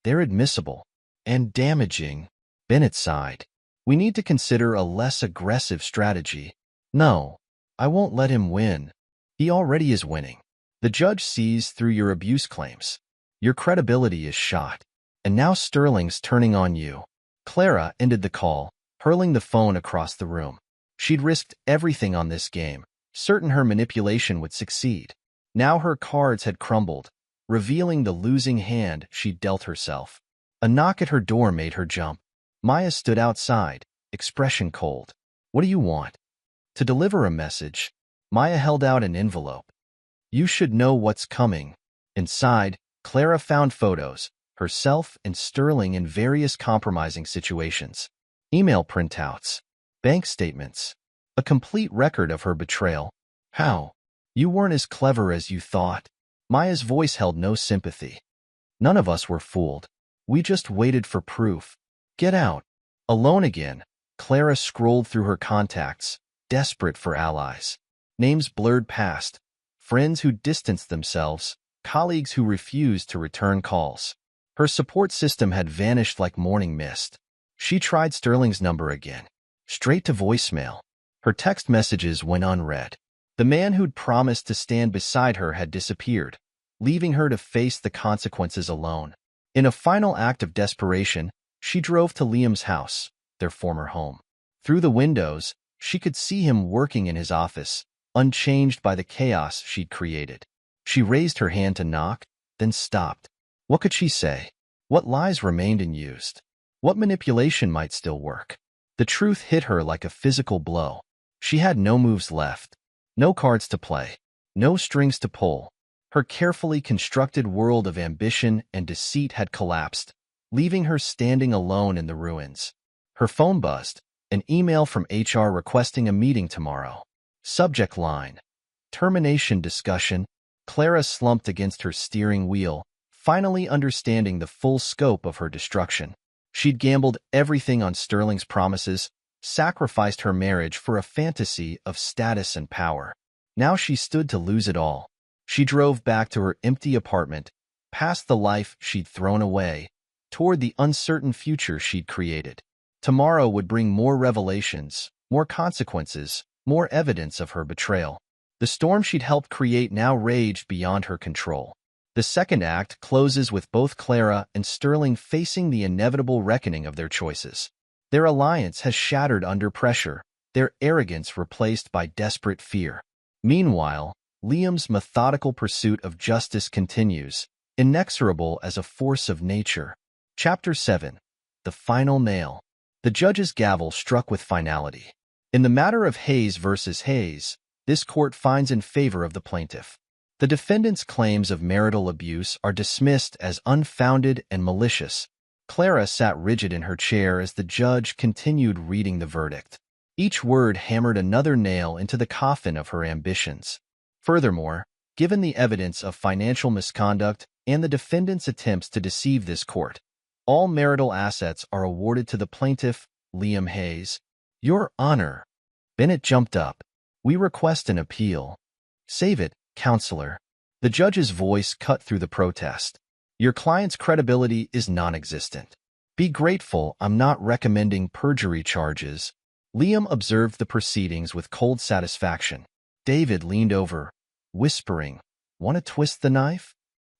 They're admissible. And damaging." Bennett sighed. "We need to consider a less aggressive strategy." "No, I won't let him win. He already is winning. The judge sees through your abuse claims. Your credibility is shot. And now Sterling's turning on you." Clara ended the call, hurling the phone across the room. She'd risked everything on this game, certain her manipulation would succeed. Now her cards had crumbled, revealing the losing hand she'd dealt herself. A knock at her door made her jump. Maya stood outside, expression cold. "What do you want?" To deliver a message, Maya held out an envelope. "You should know what's coming." Inside, Clara found photos, herself and Sterling in various compromising situations. Email printouts, bank statements, a complete record of her betrayal. "How? You weren't as clever as you thought." Maya's voice held no sympathy. "None of us were fooled. We just waited for proof." "Get out." Alone again, Clara scrolled through her contacts, desperate for allies. Names blurred past, friends who distanced themselves, colleagues who refused to return calls. Her support system had vanished like morning mist. She tried Sterling's number again. Straight to voicemail. Her text messages went unread. The man who'd promised to stand beside her had disappeared, leaving her to face the consequences alone. In a final act of desperation, she drove to Liam's house, their former home. Through the windows, she could see him working in his office, unchanged by the chaos she'd created. She raised her hand to knock, then stopped. What could she say? What lies remained unused? What manipulation might still work? The truth hit her like a physical blow. She had no moves left, no cards to play, no strings to pull. Her carefully constructed world of ambition and deceit had collapsed, leaving her standing alone in the ruins. Her phone buzzed, an email from HR requesting a meeting tomorrow. Subject line: termination discussion. Clara slumped against her steering wheel, finally understanding the full scope of her destruction. She'd gambled everything on Sterling's promises, sacrificed her marriage for a fantasy of status and power. Now she stood to lose it all. She drove back to her empty apartment, past the life she'd thrown away, toward the uncertain future she'd created. Tomorrow would bring more revelations, more consequences, more evidence of her betrayal. The storm she'd helped create now raged beyond her control. The second act closes with both Clara and Sterling facing the inevitable reckoning of their choices. Their alliance has shattered under pressure, their arrogance replaced by desperate fear. Meanwhile, Liam's methodical pursuit of justice continues, inexorable as a force of nature. Chapter 7. The Final Nail. The judge's gavel struck with finality. In the matter of Hayes versus Hayes, this court finds in favor of the plaintiff. The defendant's claims of marital abuse are dismissed as unfounded and malicious. Clara sat rigid in her chair as the judge continued reading the verdict. Each word hammered another nail into the coffin of her ambitions. Furthermore, given the evidence of financial misconduct and the defendant's attempts to deceive this court, all marital assets are awarded to the plaintiff, Liam Hayes. Your Honor. Bennett jumped up. We request an appeal. Save it, counselor. The judge's voice cut through the protest. Your client's credibility is non-existent. Be grateful I'm not recommending perjury charges. Liam observed the proceedings with cold satisfaction. David leaned over, whispering, Want to twist the knife?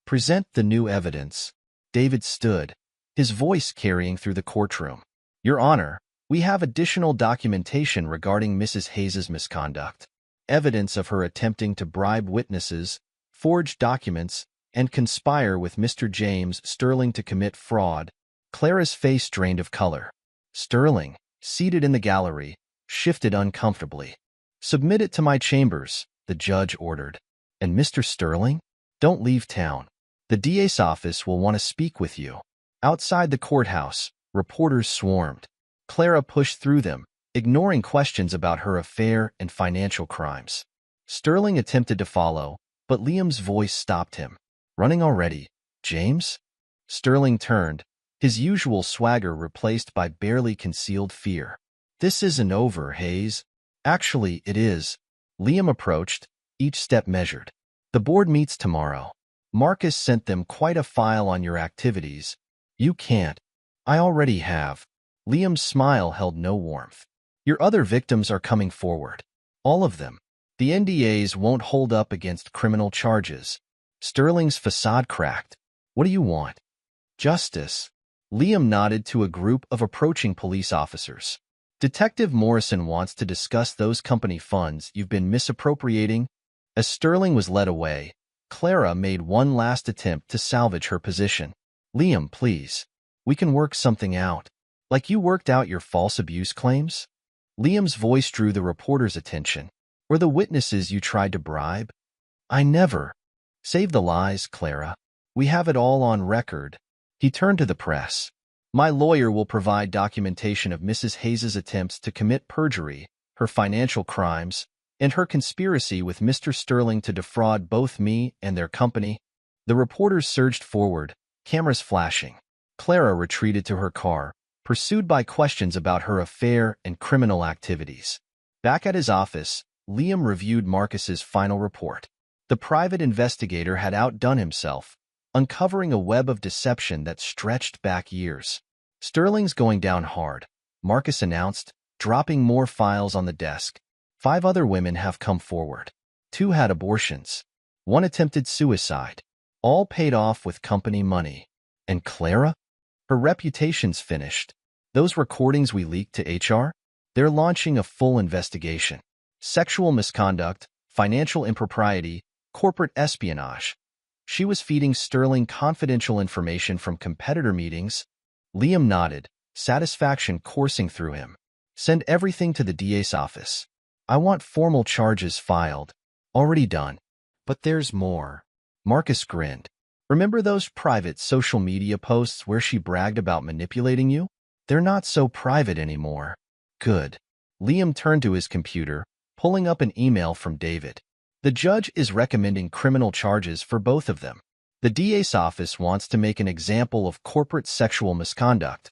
Present the new evidence. David stood, his voice carrying through the courtroom. Your Honor, we have additional documentation regarding Mrs. Hayes's misconduct. Evidence of her attempting to bribe witnesses, forge documents, and conspire with Mr. James Sterling to commit fraud. Clara's face drained of color. Sterling, seated in the gallery, shifted uncomfortably. Submit it to my chambers, the judge ordered. And Mr. Sterling? Don't leave town. The DA's office will want to speak with you. Outside the courthouse, reporters swarmed. Clara pushed through them, ignoring questions about her affair and financial crimes. Sterling attempted to follow, but Liam's voice stopped him. Running already, James? Sterling turned, his usual swagger replaced by barely concealed fear. This isn't over, Hayes. Actually, it is. Liam approached, each step measured. The board meets tomorrow. Marcus sent them quite a file on your activities. You can't. I already have. Liam's smile held no warmth. Your other victims are coming forward. All of them. The NDAs won't hold up against criminal charges. Sterling's facade cracked. What do you want? Justice. Liam nodded to a group of approaching police officers. Detective Morrison wants to discuss those company funds you've been misappropriating. As Sterling was led away, Clara made one last attempt to salvage her position. Liam, please. We can work something out. Like you worked out your false abuse claims? Liam's voice drew the reporter's attention. Or the witnesses you tried to bribe? I never. Save the lies, Clara. We have it all on record. He turned to the press. My lawyer will provide documentation of Mrs. Hayes's attempts to commit perjury, her financial crimes, and her conspiracy with Mr. Sterling to defraud both me and their company. The reporters surged forward, cameras flashing. Clara retreated to her car, pursued by questions about her affair and criminal activities. Back at his office, Liam reviewed Marcus's final report. The private investigator had outdone himself, uncovering a web of deception that stretched back years. Sterling's going down hard, Marcus announced, dropping more files on the desk. 5 other women have come forward. 2 had abortions. 1 attempted suicide. All paid off with company money. And Clara? Her reputation's finished. Those recordings we leaked to HR? They're launching a full investigation. Sexual misconduct, financial impropriety, corporate espionage. She was feeding Sterling confidential information from competitor meetings. Liam nodded, satisfaction coursing through him. Send everything to the DA's office. I want formal charges filed. Already done. But there's more. Marcus grinned. Remember those private social media posts where she bragged about manipulating you? They're not so private anymore. Good. Liam turned to his computer, pulling up an email from David. The judge is recommending criminal charges for both of them. The DA's office wants to make an example of corporate sexual misconduct.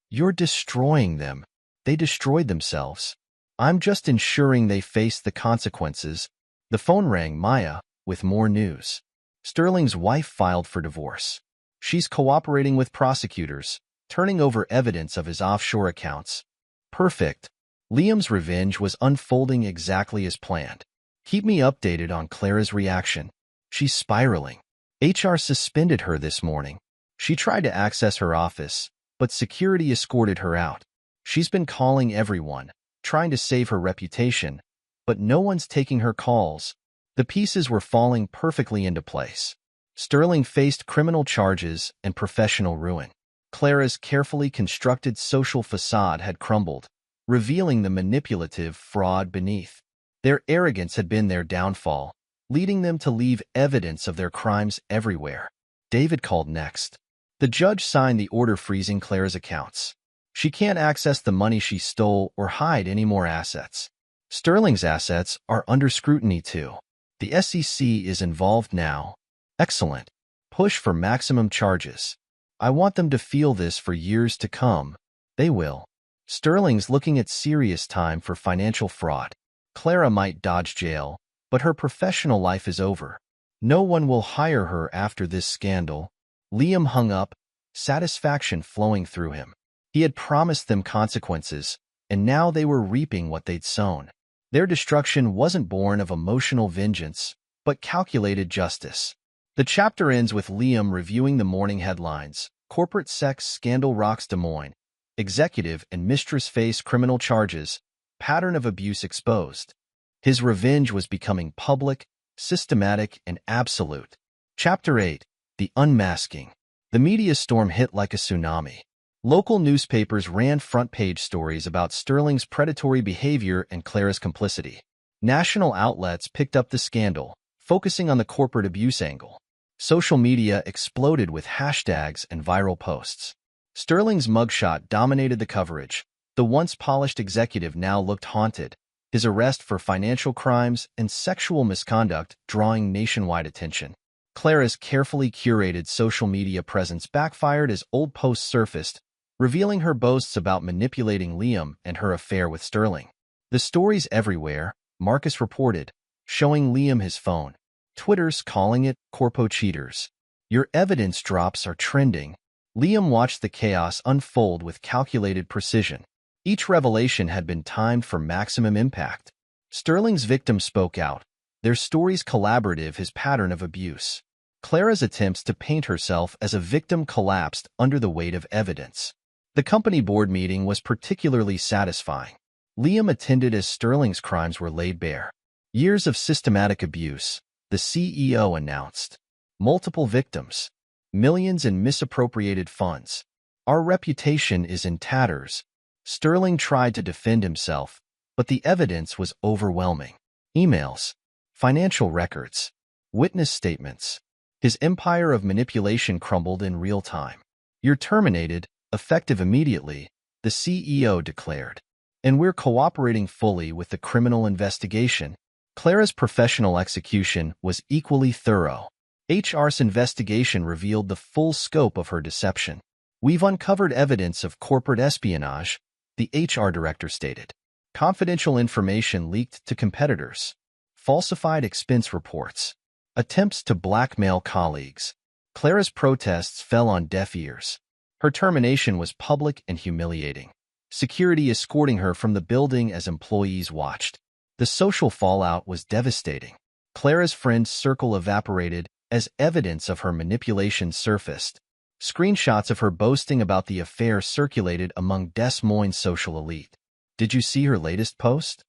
You're destroying them. They destroyed themselves. I'm just ensuring they face the consequences. The phone rang Maya with more news. Sterling's wife filed for divorce. She's cooperating with prosecutors, turning over evidence of his offshore accounts. Perfect. Liam's revenge was unfolding exactly as planned. Keep me updated on Clara's reaction. She's spiraling. HR suspended her this morning. She tried to access her office, but security escorted her out. She's been calling everyone, trying to save her reputation, but no one's taking her calls. The pieces were falling perfectly into place. Sterling faced criminal charges and professional ruin. Clara's carefully constructed social facade had crumbled, revealing the manipulative fraud beneath. Their arrogance had been their downfall, leading them to leave evidence of their crimes everywhere. David called next. The judge signed the order freezing Clara's accounts. She can't access the money she stole or hide any more assets. Sterling's assets are under scrutiny too. The SEC is involved now. Excellent. Push for maximum charges. I want them to feel this for years to come. They will. Sterling's looking at serious time for financial fraud. Clara might dodge jail, but her professional life is over. No one will hire her after this scandal. Liam hung up, satisfaction flowing through him. He had promised them consequences, and now they were reaping what they'd sown. Their destruction wasn't born of emotional vengeance, but calculated justice. The chapter ends with Liam reviewing the morning headlines. Corporate sex scandal rocks Des Moines. Executive and mistress face criminal charges. Pattern of abuse exposed. His revenge was becoming public, systematic, and absolute. Chapter 8. The Unmasking. The media storm hit like a tsunami. Local newspapers ran front-page stories about Sterling's predatory behavior and Clara's complicity. National outlets picked up the scandal, focusing on the corporate abuse angle. Social media exploded with hashtags and viral posts. Sterling's mugshot dominated the coverage. The once polished executive now looked haunted, his arrest for financial crimes and sexual misconduct drawing nationwide attention. Clara's carefully curated social media presence backfired as old posts surfaced, revealing her boasts about manipulating Liam and her affair with Sterling. The stories everywhere, Marcus reported, showing Liam his phone. Twitter's calling it corpo cheaters. Your evidence drops are trending. Liam watched the chaos unfold with calculated precision. Each revelation had been timed for maximum impact. Sterling's victims spoke out, their stories collaborative his pattern of abuse. Clara's attempts to paint herself as a victim collapsed under the weight of evidence. The company board meeting was particularly satisfying. Liam attended as Sterling's crimes were laid bare. Years of systematic abuse, the CEO announced. Multiple victims. Millions in misappropriated funds. Our reputation is in tatters. Sterling tried to defend himself, but the evidence was overwhelming. Emails, financial records, witness statements. His empire of manipulation crumbled in real time. You're terminated, effective immediately, the CEO declared. And we're cooperating fully with the criminal investigation. Clara's professional execution was equally thorough. HR's investigation revealed the full scope of her deception. We've uncovered evidence of corporate espionage, the HR director stated. Confidential information leaked to competitors. Falsified expense reports. Attempts to blackmail colleagues. Clara's protests fell on deaf ears. Her termination was public and humiliating. Security escorting her from the building as employees watched. The social fallout was devastating. Clara's friend's circle evaporated as evidence of her manipulation surfaced. Screenshots of her boasting about the affair circulated among Des Moines' social elite. Did you see her latest post?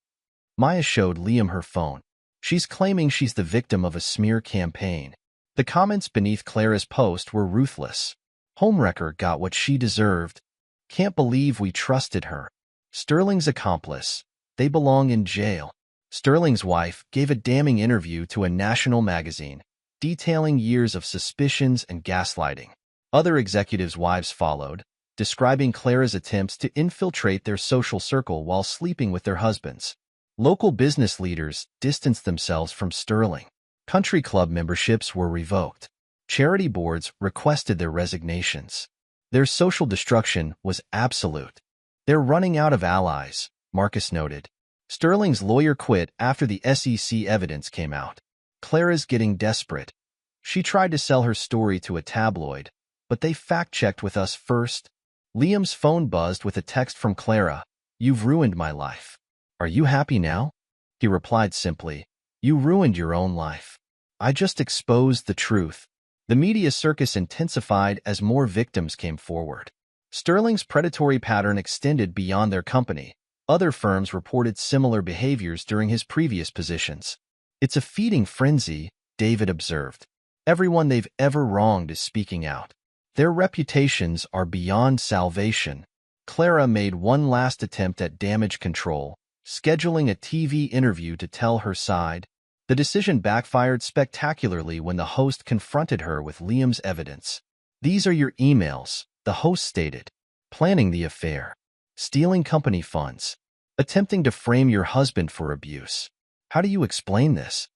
Maya showed Liam her phone. She's claiming she's the victim of a smear campaign. The comments beneath Clara's post were ruthless. Homewrecker got what she deserved. Can't believe we trusted her. Sterling's accomplice. They belong in jail. Sterling's wife gave a damning interview to a national magazine, detailing years of suspicions and gaslighting. Other executives' wives followed, describing Clara's attempts to infiltrate their social circle while sleeping with their husbands. Local business leaders distanced themselves from Sterling. Country club memberships were revoked. Charity boards requested their resignations. Their social destruction was absolute. "They're running out of allies," Marcus noted. Sterling's lawyer quit after the SEC evidence came out. Clara's getting desperate. She tried to sell her story to a tabloid, but they fact-checked with us first. Liam's phone buzzed with a text from Clara. "You've ruined my life. Are you happy now?" He replied simply, "You ruined your own life. I just exposed the truth." The media circus intensified as more victims came forward. Sterling's predatory pattern extended beyond their company. Other firms reported similar behaviors during his previous positions. "It's a feeding frenzy," David observed. "Everyone they've ever wronged is speaking out. Their reputations are beyond salvation." Clara made one last attempt at damage control, scheduling a TV interview to tell her side. The decision backfired spectacularly when the host confronted her with Liam's evidence. "These are your emails," the host stated. "Planning the affair. Stealing company funds. Attempting to frame your husband for abuse. How do you explain this?"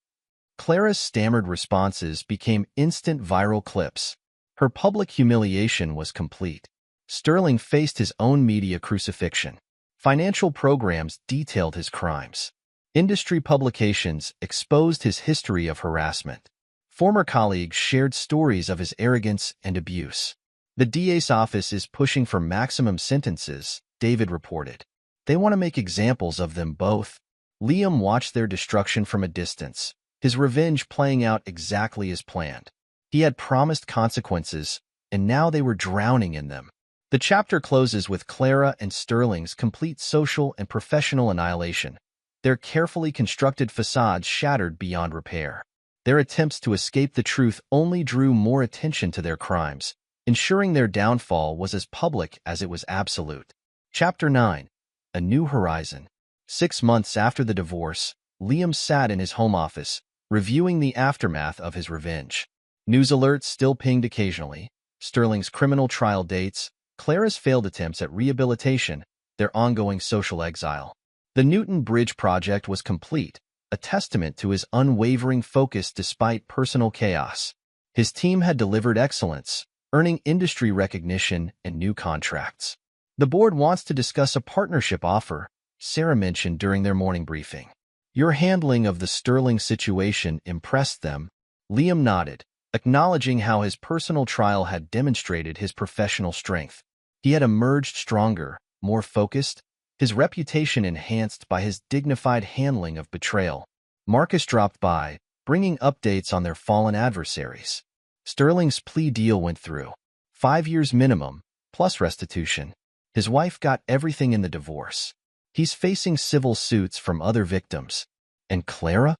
Clara's stammered responses became instant viral clips. Her public humiliation was complete. Sterling faced his own media crucifixion. Financial programs detailed his crimes. Industry publications exposed his history of harassment. Former colleagues shared stories of his arrogance and abuse. "The DA's office is pushing for maximum sentences," David reported. "They want to make examples of them both." Liam watched their destruction from a distance, his revenge playing out exactly as planned. He had promised consequences, and now they were drowning in them. The chapter closes with Clara and Sterling's complete social and professional annihilation, their carefully constructed facades shattered beyond repair. Their attempts to escape the truth only drew more attention to their crimes, ensuring their downfall was as public as it was absolute. Chapter 9. A New Horizon. 6 months after the divorce, Liam sat in his home office, reviewing the aftermath of his revenge. News alerts still pinged occasionally: Sterling's criminal trial dates, Clara's failed attempts at rehabilitation, their ongoing social exile. The Newton Bridge project was complete, a testament to his unwavering focus despite personal chaos. His team had delivered excellence, earning industry recognition and new contracts. "The board wants to discuss a partnership offer," Sarah mentioned during their morning briefing. "Your handling of the Sterling situation impressed them." Liam nodded, acknowledging how his personal trial had demonstrated his professional strength. He had emerged stronger, more focused, his reputation enhanced by his dignified handling of betrayal. Marcus dropped by, bringing updates on their fallen adversaries. Sterling's plea deal went through. 5 years minimum, plus restitution. His wife got everything in the divorce. He's facing civil suits from other victims. And Clara?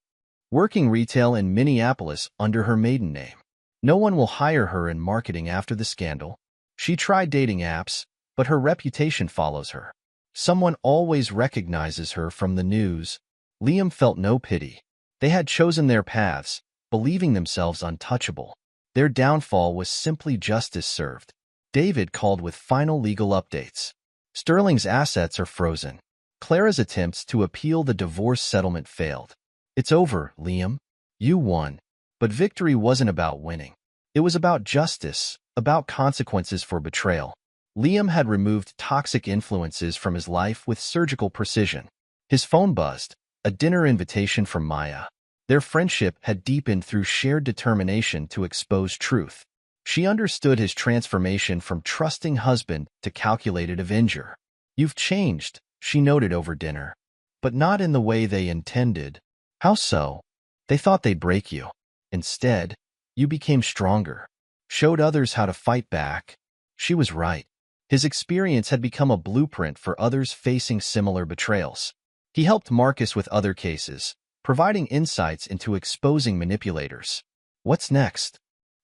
Working retail in Minneapolis under her maiden name. No one will hire her in marketing after the scandal. She tried dating apps, but her reputation follows her. Someone always recognizes her from the news. Liam felt no pity. They had chosen their paths, believing themselves untouchable. Their downfall was simply justice served. David called with final legal updates. Sterling's assets are frozen. Clara's attempts to appeal the divorce settlement failed. "It's over, Liam. You won." But victory wasn't about winning. It was about justice, about consequences for betrayal. Liam had removed toxic influences from his life with surgical precision. His phone buzzed, a dinner invitation from Maya. Their friendship had deepened through shared determination to expose truth. She understood his transformation from trusting husband to calculated avenger. "You've changed," she noted over dinner. "But not in the way they intended." "How so?" "They thought they'd break you. Instead, you became stronger. Showed others how to fight back." She was right. His experience had become a blueprint for others facing similar betrayals. He helped Marcus with other cases, providing insights into exposing manipulators. "What's next?"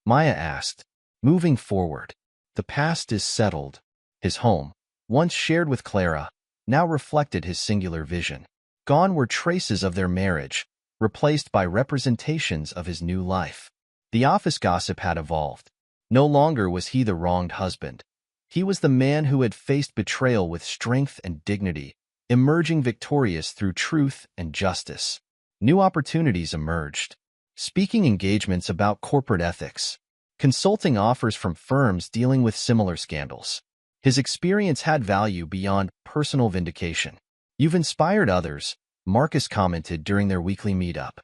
Maya asked. "Moving forward. The past is settled." His home, once shared with Clara, now reflected his singular vision. Gone were traces of their marriage, replaced by representations of his new life. The office gossip had evolved. No longer was he the wronged husband. He was the man who had faced betrayal with strength and dignity, emerging victorious through truth and justice. New opportunities emerged. Speaking engagements about corporate ethics. Consulting offers from firms dealing with similar scandals. His experience had value beyond personal vindication. "You've inspired others," Marcus commented during their weekly meetup.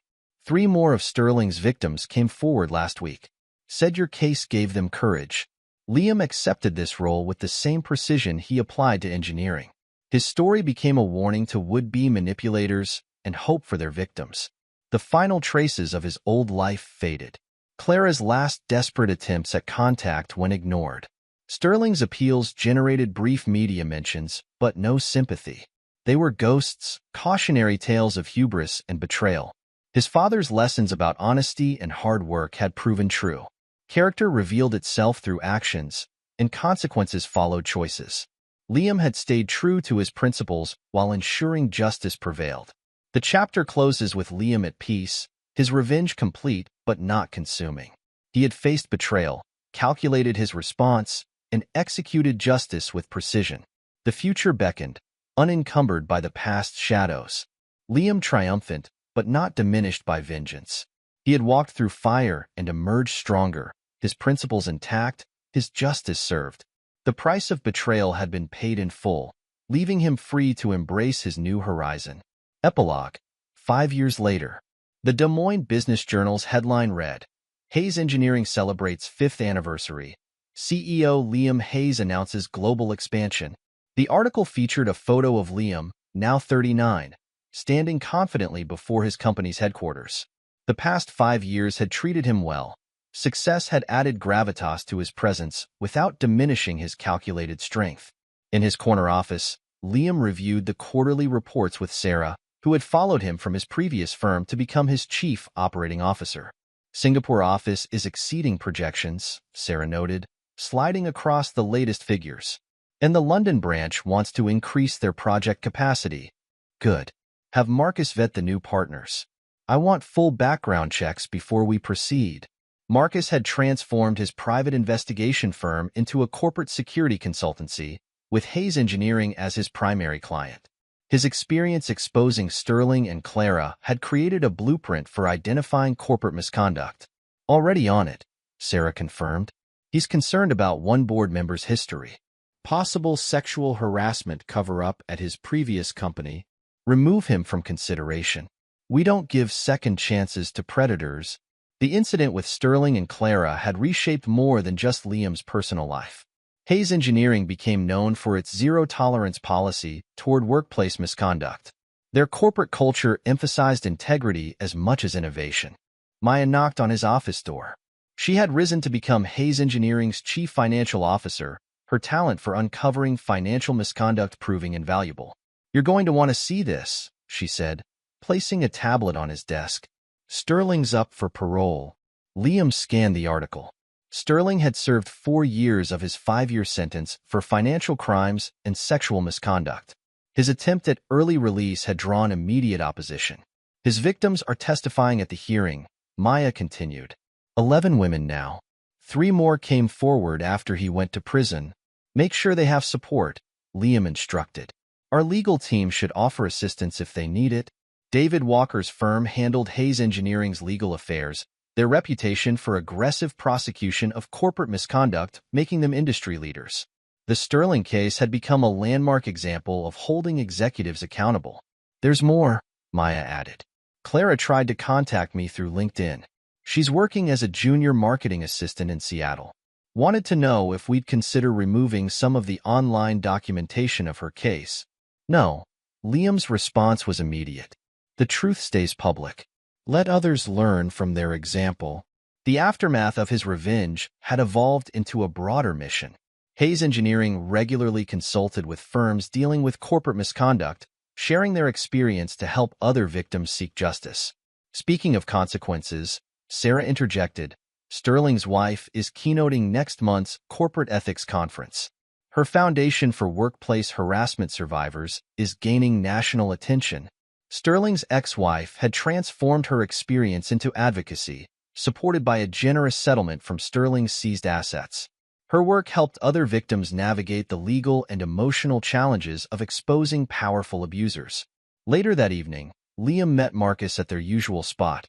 3 more of Sterling's victims came forward last week. "Said your case gave them courage." Liam accepted this role with the same precision he applied to engineering. His story became a warning to would-be manipulators and hope for their victims. The final traces of his old life faded. Clara's last desperate attempts at contact went ignored. Sterling's appeals generated brief media mentions, but no sympathy. They were ghosts, cautionary tales of hubris and betrayal. His father's lessons about honesty and hard work had proven true. Character revealed itself through actions, and consequences followed choices. Liam had stayed true to his principles while ensuring justice prevailed. The chapter closes with Liam at peace, his revenge complete but not consuming. He had faced betrayal, calculated his response, and executed justice with precision. The future beckoned, unencumbered by the past shadows. Liam triumphant, but not diminished by vengeance. He had walked through fire and emerged stronger, his principles intact, his justice served. The price of betrayal had been paid in full, leaving him free to embrace his new horizon. Epilogue. 5 years later. The Des Moines Business Journal's headline read, "Hayes Engineering celebrates 5th anniversary. CEO Liam Hayes announces global expansion." The article featured a photo of Liam, now 39, standing confidently before his company's headquarters. The past 5 years had treated him well. Success had added gravitas to his presence without diminishing his calculated strength. In his corner office, Liam reviewed the quarterly reports with Sarah, who had followed him from his previous firm to become his chief operating officer. "Singapore office is exceeding projections," Sarah noted, sliding across the latest figures. "And the London branch wants to increase their project capacity." "Good. Have Marcus vet the new partners. I want full background checks before we proceed." Marcus had transformed his private investigation firm into a corporate security consultancy, with Hayes Engineering as his primary client. His experience exposing Sterling and Clara had created a blueprint for identifying corporate misconduct. "Already on it," Sarah confirmed. "He's concerned about one board member's history. Possible sexual harassment cover-up at his previous company. Remove him from consideration. We don't give second chances to predators." The incident with Sterling and Clara had reshaped more than just Liam's personal life. Hayes Engineering became known for its zero-tolerance policy toward workplace misconduct. Their corporate culture emphasized integrity as much as innovation. Maya knocked on his office door. She had risen to become Hayes Engineering's chief financial officer, her talent for uncovering financial misconduct proving invaluable. "You're going to want to see this," she said, placing a tablet on his desk. "Sterling's up for parole." Liam scanned the article. Sterling had served 4 years of his 5-year sentence for financial crimes and sexual misconduct. His attempt at early release had drawn immediate opposition. "His victims are testifying at the hearing," Maya continued. 11 women now. 3 more came forward after he went to prison. "Make sure they have support," Liam instructed. "Our legal team should offer assistance if they need it." David Walker's firm handled Hayes Engineering's legal affairs, their reputation for aggressive prosecution of corporate misconduct making them industry leaders. The Sterling case had become a landmark example of holding executives accountable. "There's more," Maya added. "Clara tried to contact me through LinkedIn. She's working as a junior marketing assistant in Seattle. Wanted to know if we'd consider removing some of the online documentation of her case." "No." Liam's response was immediate. "The truth stays public. Let others learn from their example." The aftermath of his revenge had evolved into a broader mission. Hayes Engineering regularly consulted with firms dealing with corporate misconduct, sharing their experience to help other victims seek justice. Speaking of consequences, Sarah interjected, "Sterling's wife is keynoting next month's corporate ethics conference. Her foundation for workplace harassment survivors is gaining national attention. Sterling's ex-wife had transformed her experience into advocacy, supported by a generous settlement from Sterling's seized assets. Her work helped other victims navigate the legal and emotional challenges of exposing powerful abusers. Later that evening, Liam met Marcus at their usual spot.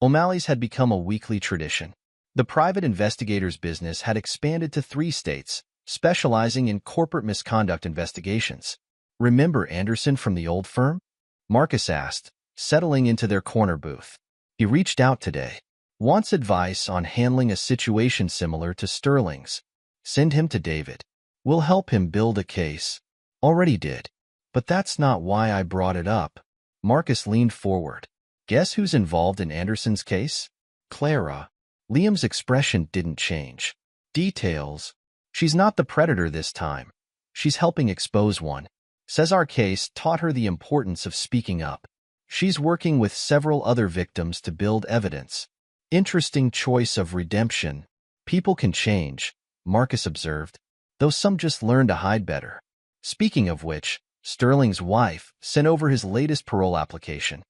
O'Malley's had become a weekly tradition. The private investigator's business had expanded to 3 states, specializing in corporate misconduct investigations. "Remember Anderson from the old firm?" Marcus asked, settling into their corner booth. "He reached out today. Wants advice on handling a situation similar to Sterling's. Send him to David. We'll help him build a case." "Already did. But that's not why I brought it up." Marcus leaned forward. "Guess who's involved in Anderson's case?" "Clara." Liam's expression didn't change. "Details. She's not the predator this time. She's helping expose one. Says our case taught her the importance of speaking up. She's working with several other victims to build evidence." "Interesting choice of redemption. People can change," Marcus observed, "though some just learn to hide better." Speaking of which, Sterling's wife sent over his latest parole application.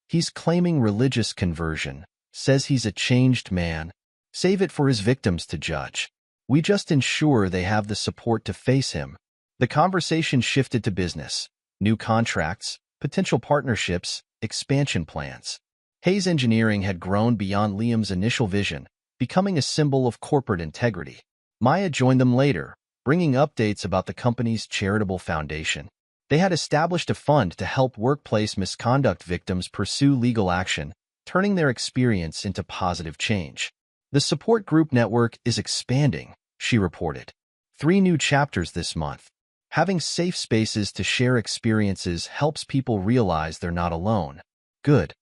"He's claiming religious conversion, says he's a changed man. Save it for his victims to judge. We just ensure they have the support to face him." The conversation shifted to business, new contracts, potential partnerships, expansion plans. Hayes Engineering had grown beyond Liam's initial vision, becoming a symbol of corporate integrity. Maya joined them later, bringing updates about the company's charitable foundation. They had established a fund to help workplace misconduct victims pursue legal action, turning their experience into positive change. "The support group network is expanding," she reported. 3 new chapters this month. Having safe spaces to share experiences helps people realize they're not alone. "Good."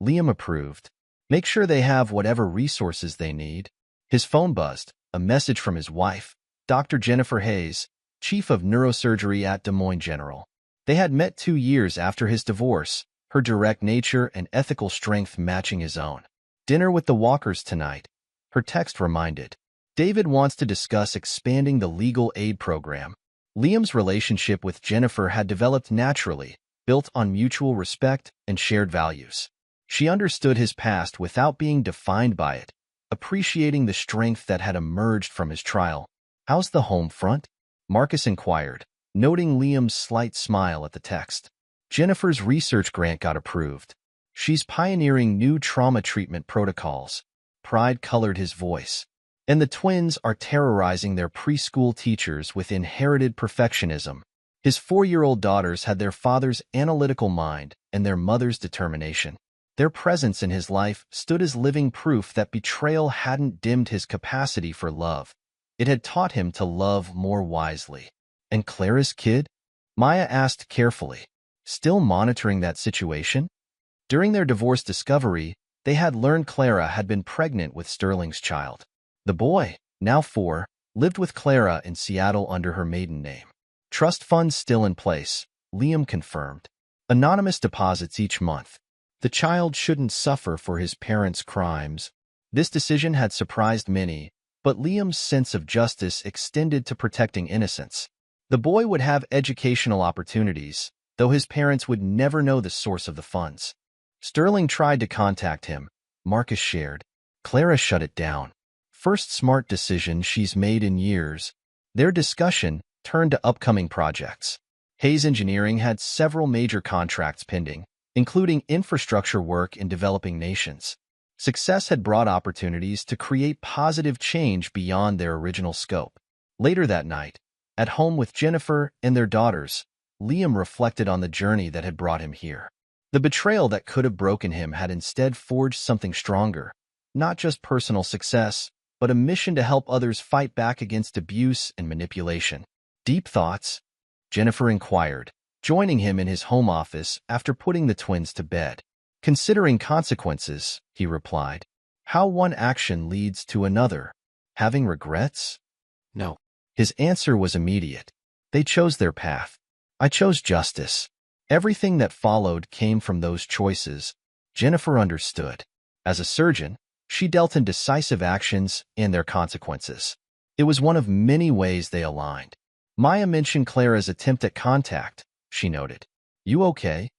Liam approved. "Make sure they have whatever resources they need." His phone buzzed, a message from his wife, Dr. Jennifer Hayes, chief of neurosurgery at Des Moines General. They had met 2 years after his divorce, her direct nature and ethical strength matching his own. "Dinner with the Walkers tonight," her text reminded. David wants to discuss expanding the legal aid program. Liam's relationship with Jennifer had developed naturally, built on mutual respect and shared values. She understood his past without being defined by it, appreciating the strength that had emerged from his trial. "How's the home front?" Marcus inquired, noting Liam's slight smile at the text. "Jennifer's research grant got approved. She's pioneering new trauma treatment protocols." Pride colored his voice. "And the twins are terrorizing their preschool teachers with inherited perfectionism." His 4-year-old daughters had their father's analytical mind and their mother's determination. Their presence in his life stood as living proof that betrayal hadn't dimmed his capacity for love. It had taught him to love more wisely. "And Clara's kid?" Maya asked carefully, still monitoring that situation. During their divorce discovery, they had learned Clara had been pregnant with Sterling's child. The boy, now 4, lived with Clara in Seattle under her maiden name. Trust funds still in place, Liam confirmed. Anonymous deposits each month. The child shouldn't suffer for his parents' crimes. This decision had surprised many, but Liam's sense of justice extended to protecting innocence. The boy would have educational opportunities, though his parents would never know the source of the funds. Sterling tried to contact him, Marcus shared. Clara shut it down. First smart decision she's made in years. Their discussion turned to upcoming projects. Hayes Engineering had several major contracts pending, including infrastructure work in developing nations. Success had brought opportunities to create positive change beyond their original scope. Later that night, at home with Jennifer and their daughters, Liam reflected on the journey that had brought him here. The betrayal that could have broken him had instead forged something stronger, not just personal success, but a mission to help others fight back against abuse and manipulation. "Deep thoughts?" Jennifer inquired, joining him in his home office after putting the twins to bed. "Considering consequences," he replied. "How one action leads to another. Having regrets?" "No." His answer was immediate. They chose their path. I chose justice. Everything that followed came from those choices. Jennifer understood. As a surgeon, she dealt in decisive actions and their consequences. It was one of many ways they aligned. Maya mentioned Clara's attempt at contact, she noted. You okay?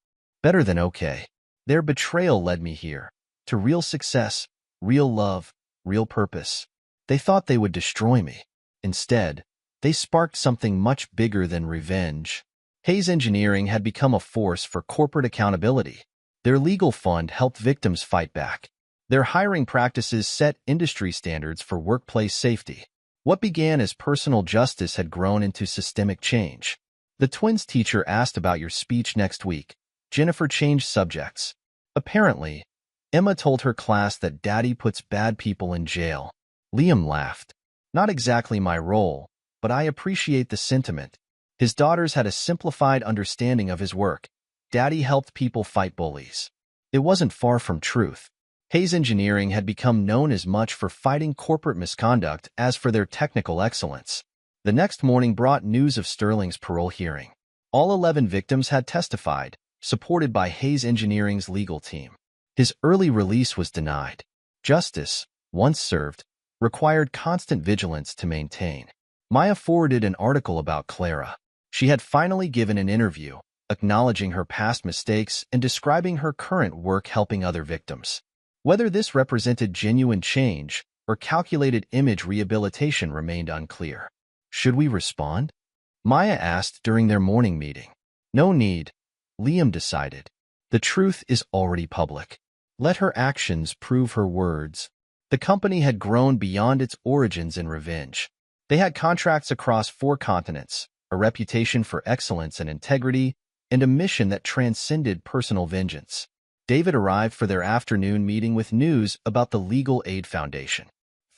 Better than okay. Their betrayal led me here. To real success, real love, real purpose. They thought they would destroy me. Instead, they sparked something much bigger than revenge. Hayes Engineering had become a force for corporate accountability. Their legal fund helped victims fight back. Their hiring practices set industry standards for workplace safety. What began as personal justice had grown into systemic change. The twins' teacher asked about your speech next week. Jennifer changed subjects. Apparently, Emma told her class that Daddy puts bad people in jail. Liam laughed. Not exactly my role, but I appreciate the sentiment. His daughters had a simplified understanding of his work. Daddy helped people fight bullies. It wasn't far from truth. Hayes Engineering had become known as much for fighting corporate misconduct as for their technical excellence. The next morning brought news of Sterling's parole hearing. All 11 victims had testified, supported by Hayes Engineering's legal team. His early release was denied. Justice, once served, required constant vigilance to maintain. Maya forwarded an article about Clara. She had finally given an interview, acknowledging her past mistakes and describing her current work helping other victims. Whether this represented genuine change or calculated image rehabilitation remained unclear. Should we respond? Maya asked during their morning meeting. No need, Liam decided. The truth is already public. Let her actions prove her words. The company had grown beyond its origins in revenge. They had contracts across 4 continents, a reputation for excellence and integrity, and a mission that transcended personal vengeance. David arrived for their afternoon meeting with news about the Legal Aid Foundation.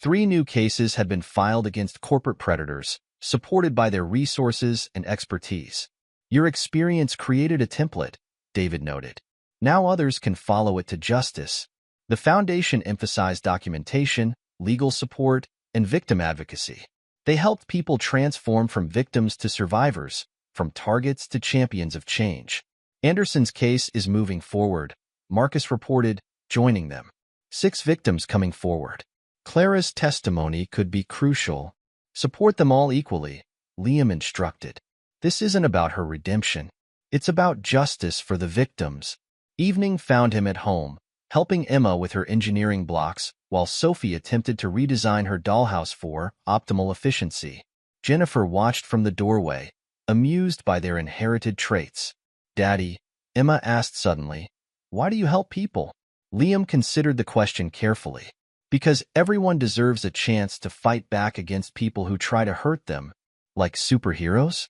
3 new cases had been filed against corporate predators, supported by their resources and expertise. Your experience created a template, David noted. Now others can follow it to justice. The foundation emphasized documentation, legal support, and victim advocacy. They helped people transform from victims to survivors, from targets to champions of change. Anderson's case is moving forward, Marcus reported, joining them. 6 victims coming forward. Clara's testimony could be crucial. Support them all equally, Liam instructed. This isn't about her redemption. It's about justice for the victims. Evening found him at home, helping Emma with her engineering blocks, while Sophie attempted to redesign her dollhouse for optimal efficiency. Jennifer watched from the doorway, amused by their inherited traits. Daddy, Emma asked suddenly, why do you help people? Liam considered the question carefully. Because everyone deserves a chance to fight back against people who try to hurt them. Like superheroes?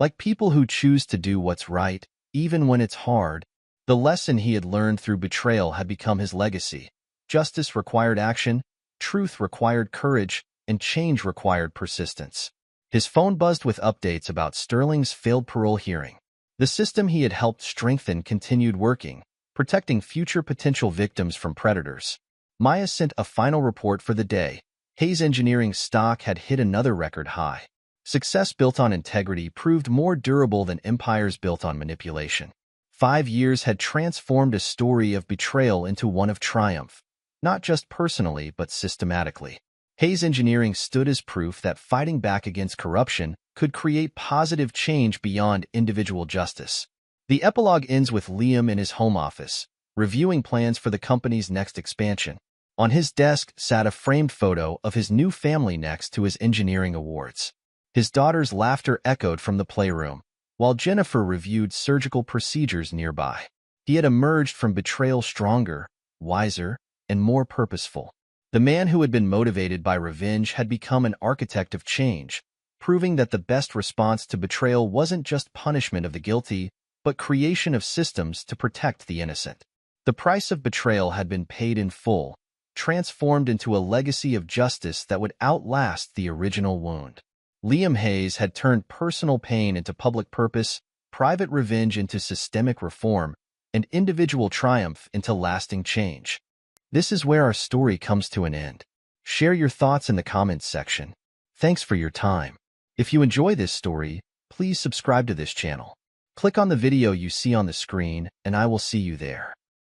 Like people who choose to do what's right, even when it's hard. The lesson he had learned through betrayal had become his legacy. Justice required action, truth required courage, and change required persistence. His phone buzzed with updates about Sterling's failed parole hearing. The system he had helped strengthen continued working, protecting future potential victims from predators. Maya sent a final report for the day. Hayes Engineering's stock had hit another record high. Success built on integrity proved more durable than empires built on manipulation. 5 years had transformed a story of betrayal into one of triumph, not just personally but systematically. Hayes Engineering stood as proof that fighting back against corruption could create positive change beyond individual justice. The epilogue ends with Liam in his home office, reviewing plans for the company's next expansion. On his desk sat a framed photo of his new family next to his engineering awards. His daughter's laughter echoed from the playroom, while Jennifer reviewed surgical procedures nearby. He had emerged from betrayal stronger, wiser, and more purposeful. The man who had been motivated by revenge had become an architect of change, proving that the best response to betrayal wasn't just punishment of the guilty, but creation of systems to protect the innocent. The price of betrayal had been paid in full, transformed into a legacy of justice that would outlast the original wound. Liam Hayes had turned personal pain into public purpose, private revenge into systemic reform, and individual triumph into lasting change. This is where our story comes to an end. Share your thoughts in the comments section. Thanks for your time. If you enjoy this story, please subscribe to this channel. Click on the video you see on the screen, and I will see you there.